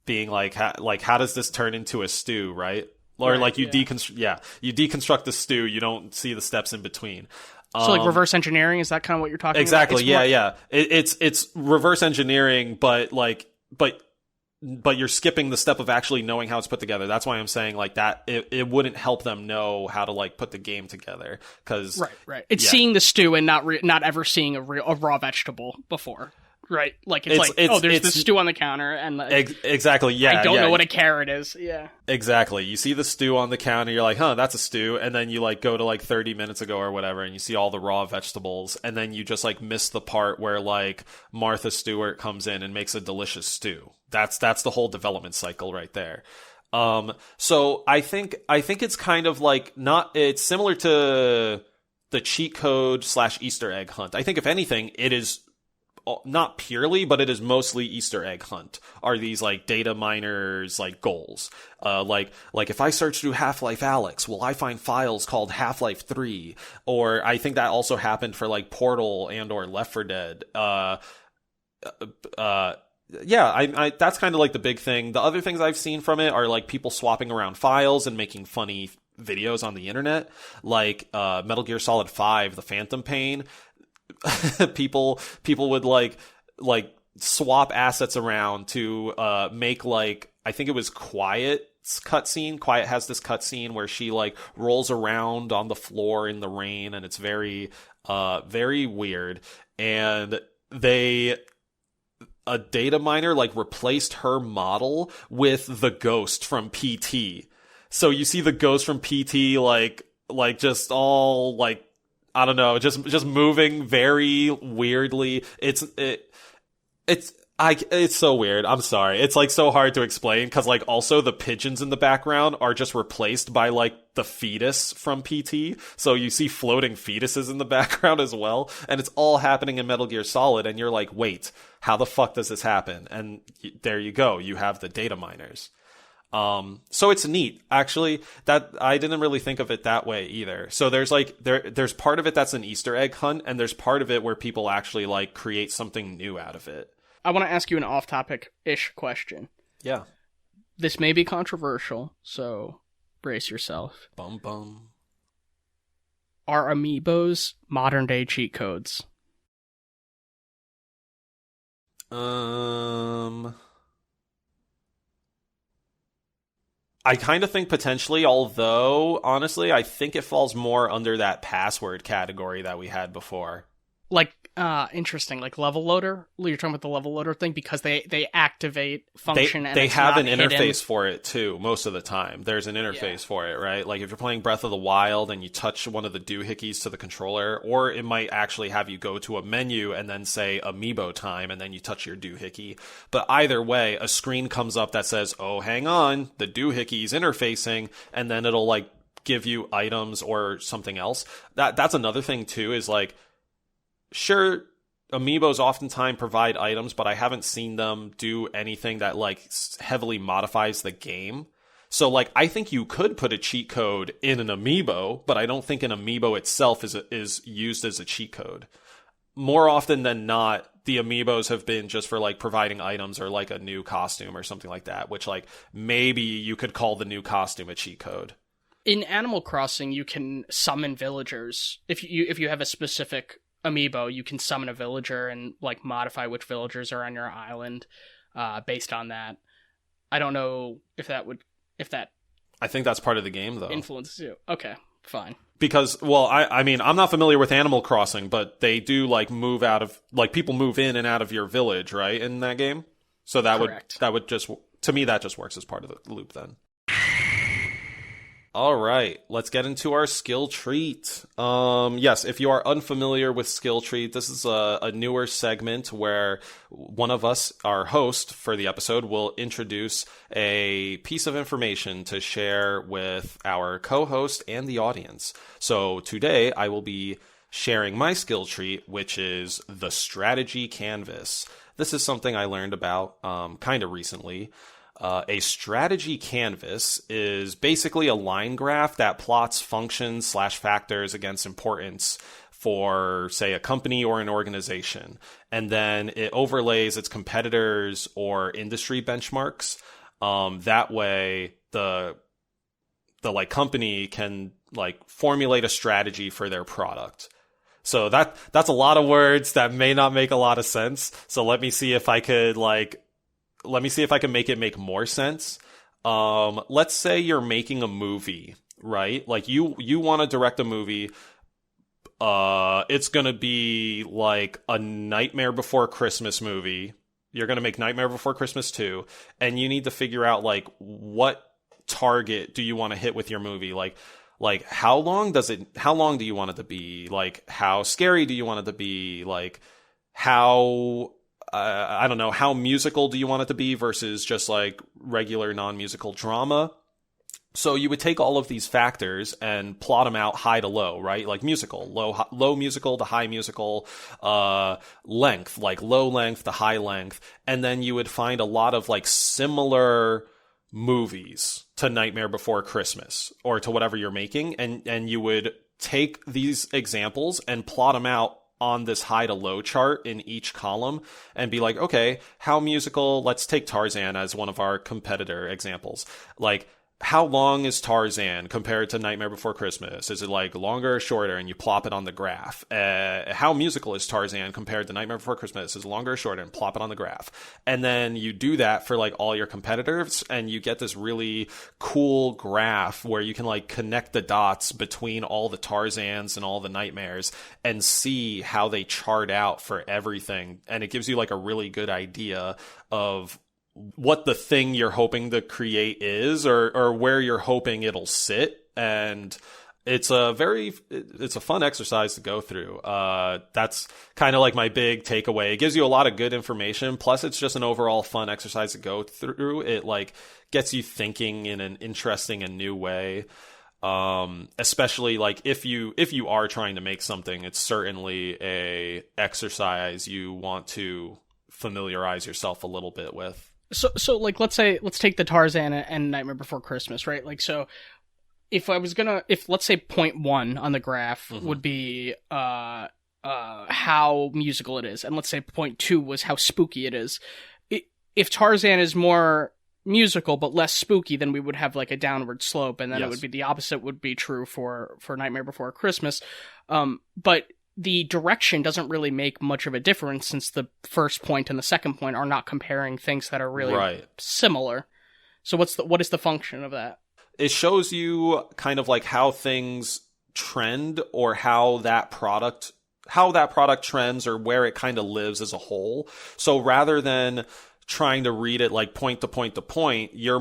being like, how does this turn into a stew, right? Or Right, like you yeah. deconstruct the stew, you don't see the steps in between. So like reverse engineering, is that kind of what you're talking Exactly. about? Yeah. It's reverse engineering, but you're skipping the step of actually knowing how it's put together. That's why I'm saying like that it wouldn't help them know how to like put the game together, because Right. It's seeing the stew and not ever seeing a raw vegetable before. Right, like there's the stew on the counter, and like, exactly, yeah. I don't know what a carrot is. Yeah, exactly. You see the stew on the counter, you're like, huh, that's a stew, and then you like go to like 30 minutes ago or whatever, and you see all the raw vegetables, and then you just like miss the part where like Martha Stewart comes in and makes a delicious stew. That's the whole development cycle right there. So I think it's kind of like it's similar to the cheat code / Easter egg hunt. I think if anything, it is not purely, but it is mostly Easter egg hunt, are these like data miners like goals. Like if I search through Half-Life Alyx, will I find files called Half-Life 3? Or I think that also happened for like Portal and or Left 4 Dead. Yeah, that's kind of like the big thing. The other things I've seen from it are like people swapping around files and making funny videos on the internet, like Metal Gear Solid 5, The Phantom Pain. people would like swap assets around to make like, I think it was Quiet's cutscene. Quiet has this cutscene where she like rolls around on the floor in the rain, and it's very very weird. And a data miner like replaced her model with the ghost from PT. So you see the ghost from PT like just all like, I don't know, just moving very weirdly. It's so weird. I'm sorry. It's like so hard to explain, because like also the pigeons in the background are just replaced by like the fetus from PT. So you see floating fetuses in the background as well, and it's all happening in Metal Gear Solid, and you're like, wait, how the fuck does this happen? And there you go. You have the data miners. So it's neat, actually. That I didn't really think of it that way either. So there's like there's part of it that's an Easter egg hunt, and there's part of it where people actually like create something new out of it. I want to ask you an off-topic-ish question. Yeah. This may be controversial, so brace yourself. Bum bum. Are Amibos modern-day cheat codes? I kind of think potentially, although, honestly, I think it falls more under that password category that we had before. Like, interesting. Like level loader? You're talking about the level loader thing? Because they activate function and they have an hidden. interface for it, too, most of the time. There's an interface for it, right? Like, if you're playing Breath of the Wild and you touch one of the doohickeys to the controller, or it might actually have you go to a menu and then say Amiibo time, and then you touch your doohickey. But either way, a screen comes up that says, oh, hang on, the doohickey's interfacing, and then it'll, like, give you items or something else. That's another thing, too, is, like, sure, Amiibos oftentimes provide items, but I haven't seen them do anything that like heavily modifies the game. So like, I think you could put a cheat code in an Amiibo, but I don't think an Amiibo itself is used as a cheat code. More often than not, the Amiibos have been just for like providing items or like a new costume or something like that, which like maybe you could call the new costume a cheat code. In Animal Crossing, you can summon villagers. If you have a specific Amiibo, you can summon a villager and like modify which villagers are on your island based on that. I don't know if that I think that's part of the game, though. Influences you. Okay, fine. Because, well, I mean, I'm not familiar with Animal Crossing, but they do like move out of, like, people move in and out of your village, right, in that game? So Correct. that would just, to me, that just works as part of the loop then. All right, let's get into our skill treat. Yes, if you are unfamiliar with skill treat, this is a newer segment where one of us, our host for the episode, will introduce a piece of information to share with our co-host and the audience. So today I will be sharing my skill tree, which is the strategy canvas. This is something I learned about kind of recently. A strategy canvas is basically a line graph that plots functions / factors against importance for, say, a company or an organization. And then it overlays its competitors or industry benchmarks. That way, the like company can like formulate a strategy for their product. So that's a lot of words that may not make a lot of sense. So let me see if I can make it make more sense. Let's say you're making a movie, right? Like you want to direct a movie. It's going to be like a Nightmare Before Christmas movie. You're going to make Nightmare Before Christmas 2, and you need to figure out like what target do you want to hit with your movie? Like how long do you want it to be? Like how scary do you want it to be? Like how I don't know, how musical do you want it to be versus just like regular non-musical drama? So you would take all of these factors and plot them out high to low, right? Like musical, low musical to high musical, length, like low length to high length. And then you would find a lot of like similar movies to Nightmare Before Christmas or to whatever you're making. And you would take these examples and plot them out on this high to low chart in each column and be like, okay, how musical? Let's take Tarzan as one of our competitor examples. Like, how long is Tarzan compared to Nightmare Before Christmas? Is it like longer or shorter? And you plop it on the graph. How musical is Tarzan compared to Nightmare Before Christmas? Is it longer or shorter? And plop it on the graph. And then you do that for like all your competitors, and you get this really cool graph where you can like connect the dots between all the Tarzans and all the Nightmares and see how they chart out for everything. And it gives you like a really good idea of what the thing you're hoping to create is, or where you're hoping it'll sit. And it's a fun exercise to go through. That's kind of like my big takeaway. It gives you a lot of good information. Plus it's just an overall fun exercise to go through. It like gets you thinking in an interesting and new way. Especially like if you are trying to make something, it's certainly a exercise you want to familiarize yourself a little bit with. So like let's take the Tarzan and Nightmare Before Christmas, right? Like, so if let's say point 1 on the graph would be how musical it is, and let's say point 2 was how spooky it is. If Tarzan is more musical but less spooky, then we would have like a downward slope, and then It would be the opposite would be true for Nightmare Before Christmas. But the direction doesn't really make much of a difference, since the first point and the second point are not comparing things that are really similar. So what is the function of that? It shows you kind of like how things trend, or how that product trends, or where it kind of lives as a whole. So rather than trying to read it like point to point to point, you're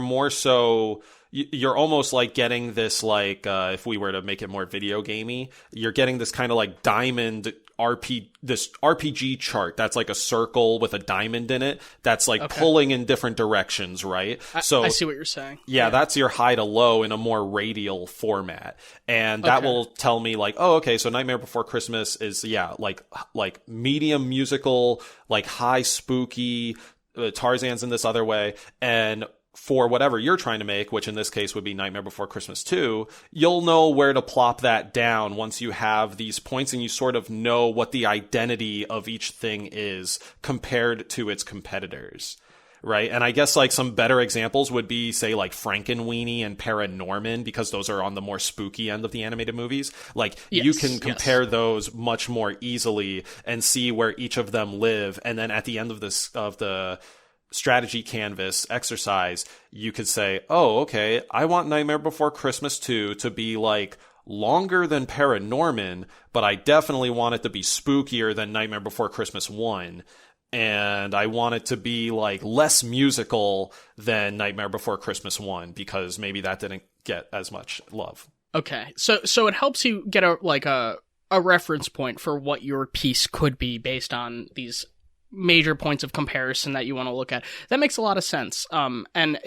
almost like getting this like, if we were to make it more video gamey, you're getting this kind of like diamond RPG chart that's like a circle with a diamond in it that's like pulling in different directions, right? So I see what you're saying. Yeah, that's your high to low in a more radial format. And that will tell me like, oh, okay, so Nightmare Before Christmas is, like medium musical, like high spooky, Tarzan's in this other way. And for whatever you're trying to make, which in this case would be Nightmare Before Christmas 2, you'll know where to plop that down once you have these points and you sort of know what the identity of each thing is compared to its competitors, right? And I guess like some better examples would be, say, like Frankenweenie and Paranorman, because those are on the more spooky end of the animated movies. Like you can compare those much more easily and see where each of them live. And then at the end of the strategy canvas exercise, you could say, oh, okay, I want Nightmare Before Christmas 2 to be like longer than Paranorman, but I definitely want it to be spookier than Nightmare Before Christmas 1. And I want it to be like less musical than Nightmare Before Christmas 1, because maybe that didn't get as much love. Okay. So it helps you get a reference point for what your piece could be based on these major points of comparison that you want to look at. That makes a lot of sense. And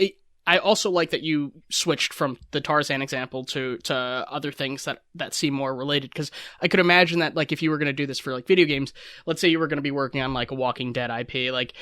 I also like that you switched from the Tarzan example to other things that seem more related, because I could imagine that, like, if you were going to do this for, like, video games, let's say you were going to be working on, like, a Walking Dead IP, like,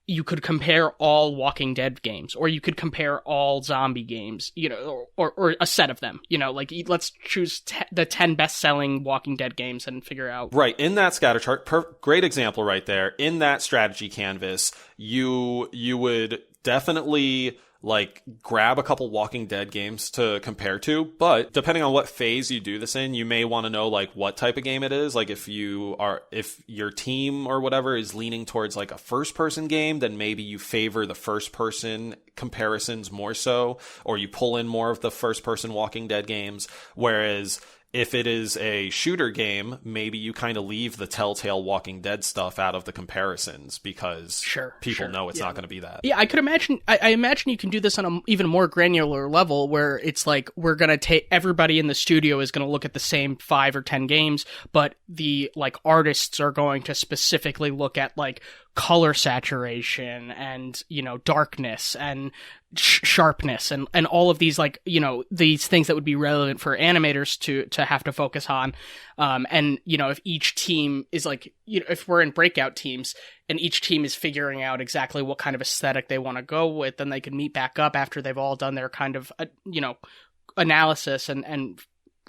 you could compare all Walking Dead games, or you could compare all zombie games, you know, or a set of them, you know, like, let's choose the 10 best-selling Walking Dead games and figure out. Right, in that scatter chart, great example right there. In that strategy canvas, you would definitely, like, grab a couple Walking Dead games to compare to, but depending on what phase you do this in, you may want to know, like, what type of game it is. Like, if your team or whatever is leaning towards, like, a first-person game, then maybe you favor the first-person comparisons more so, or you pull in more of the first-person Walking Dead games, whereas if it is a shooter game, maybe you kind of leave the Telltale Walking Dead stuff out of the comparisons, because people know it's not going to be that. Yeah, I could imagine. I imagine you can do this on an even more granular level, where it's like, we're going to take, everybody in the studio is going to look at the same 5 or 10 games, but the, like, artists are going to specifically look at, like, color saturation and, you know, darkness and sharpness and all of these, like, you know, these things that would be relevant for animators to have to focus on. And, you know, if each team is, like, you know, if we're in breakout teams and each team is figuring out exactly what kind of aesthetic they want to go with, then they can meet back up after they've all done their kind of, you know, analysis and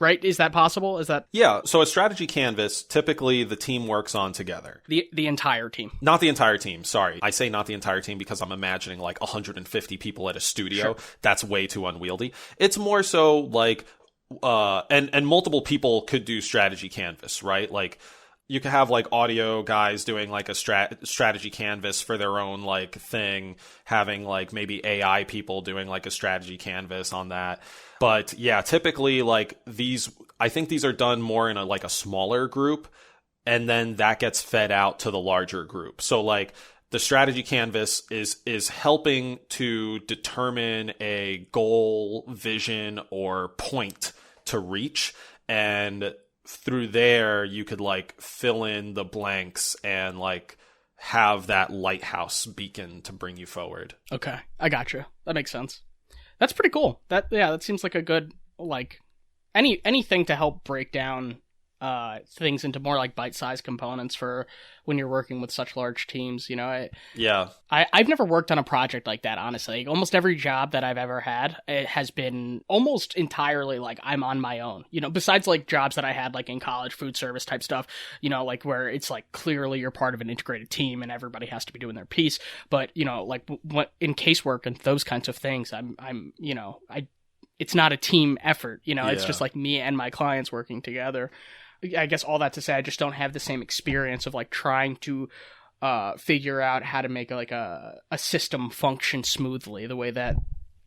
right? Is that possible? Is that... Yeah, so a strategy canvas, typically the team works on together. The entire team. Not the entire team, sorry. I say not the entire team because I'm imagining, like, 150 people at a studio. Sure. That's way too unwieldy. It's more so, like, and multiple people could do strategy canvas, right? Like, you could have, like, audio guys doing, like, a strategy canvas for their own, like, thing, having, like, maybe AI people doing, like, a strategy canvas on that. But yeah, typically, like, I think these are done more in a smaller group, and then that gets fed out to the larger group. So, like, the strategy canvas is helping to determine a goal, vision, or point to reach, and through there you could, like, fill in the blanks and, like, have that lighthouse beacon to bring you forward. Okay, I gotcha. That makes sense. That's pretty cool. That seems like a good, like, anything to help break down things into more, like, bite-sized components for when you're working with such large teams, you know? I've never worked on a project like that, honestly. Like, almost every job that I've ever had, it has been almost entirely, like, I'm on my own, you know, besides, like, jobs that I had, like, in college, food service type stuff, you know, like, where it's, like, clearly you're part of an integrated team and everybody has to be doing their piece. But, you know, like, what in casework and those kinds of things, I'm you know, it's not a team effort, you know, It's just, like, me and my clients working together. I guess all that to say, I just don't have the same experience of, like, trying to figure out how to make, like, a system function smoothly, the way that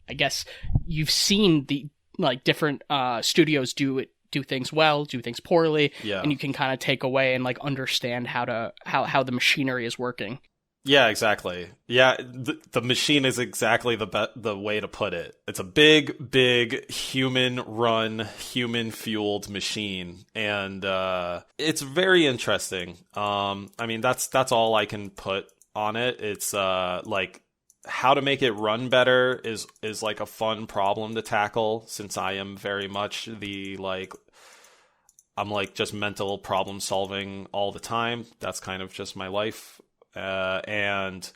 I guess you've seen the, like, different studios do things well, do things poorly, and you can kind of take away and, like, understand how the machinery is working. Yeah, exactly. Yeah, the machine is exactly the way to put it. It's a big human-run, human-fueled machine, and it's very interesting. I mean, that's all I can put on it. It's like, how to make it run better is like a fun problem to tackle, since I am very much I'm like just mental problem solving all the time. That's kind of just my life. And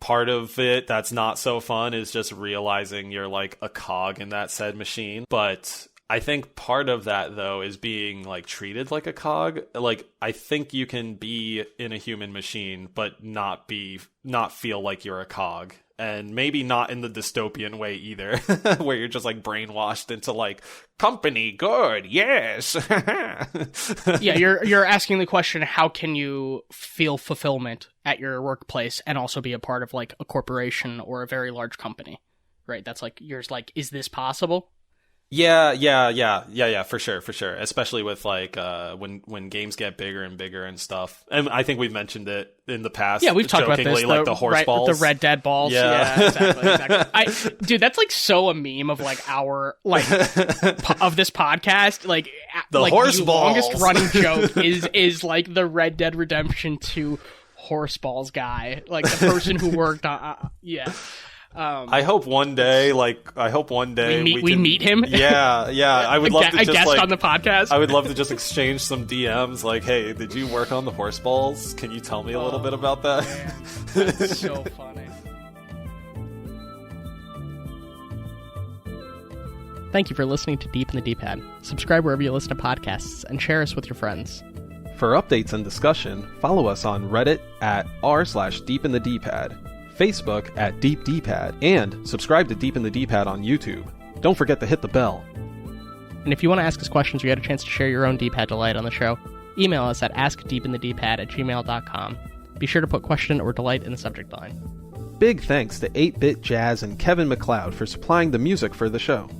part of it that's not so fun is just realizing you're, like, a cog in that said machine. But I think part of that, though, is being, like, treated like a cog. Like, I think you can be in a human machine, but not feel like you're a cog. And maybe not in the dystopian way either, where you're just, like, brainwashed into, like, company good, yes. Yeah, you're asking the question, how can you feel fulfillment at your workplace and also be a part of, like, a corporation or a very large company, right? That's, like, you're like, is this possible? Yeah, for sure. Especially with, like, when games get bigger and bigger and stuff. And I think we've mentioned it in the past. Yeah, we've talked about this, like the horse balls. The Red Dead balls. Yeah, exactly. Dude, that's, like, so a meme of, like, our, like, of this podcast. Like, the horse balls. Longest running joke is like the Red Dead Redemption 2 horse balls guy. Like, the person who worked on, yeah. I hope one day we meet him. Yeah. I would love to just guest on the podcast. I would love to just exchange some DMs. Like, hey, did you work on the horse balls? Can you tell me a little bit about that? Man, that's so funny. Thank you for listening to Deep in the D-Pad. Subscribe wherever you listen to podcasts and share us with your friends. For updates and discussion, follow us on Reddit at r/deepinthedpad, Facebook at Deep D-Pad, and subscribe to Deep in the D-Pad on YouTube. Don't forget to hit the bell. And if you want to ask us questions or get a chance to share your own D-Pad delight on the show, email us at askdeepinthedpad@gmail.com. Be sure to put question or delight in the subject line. Big thanks to 8-Bit Jazz and Kevin MacLeod for supplying the music for the show.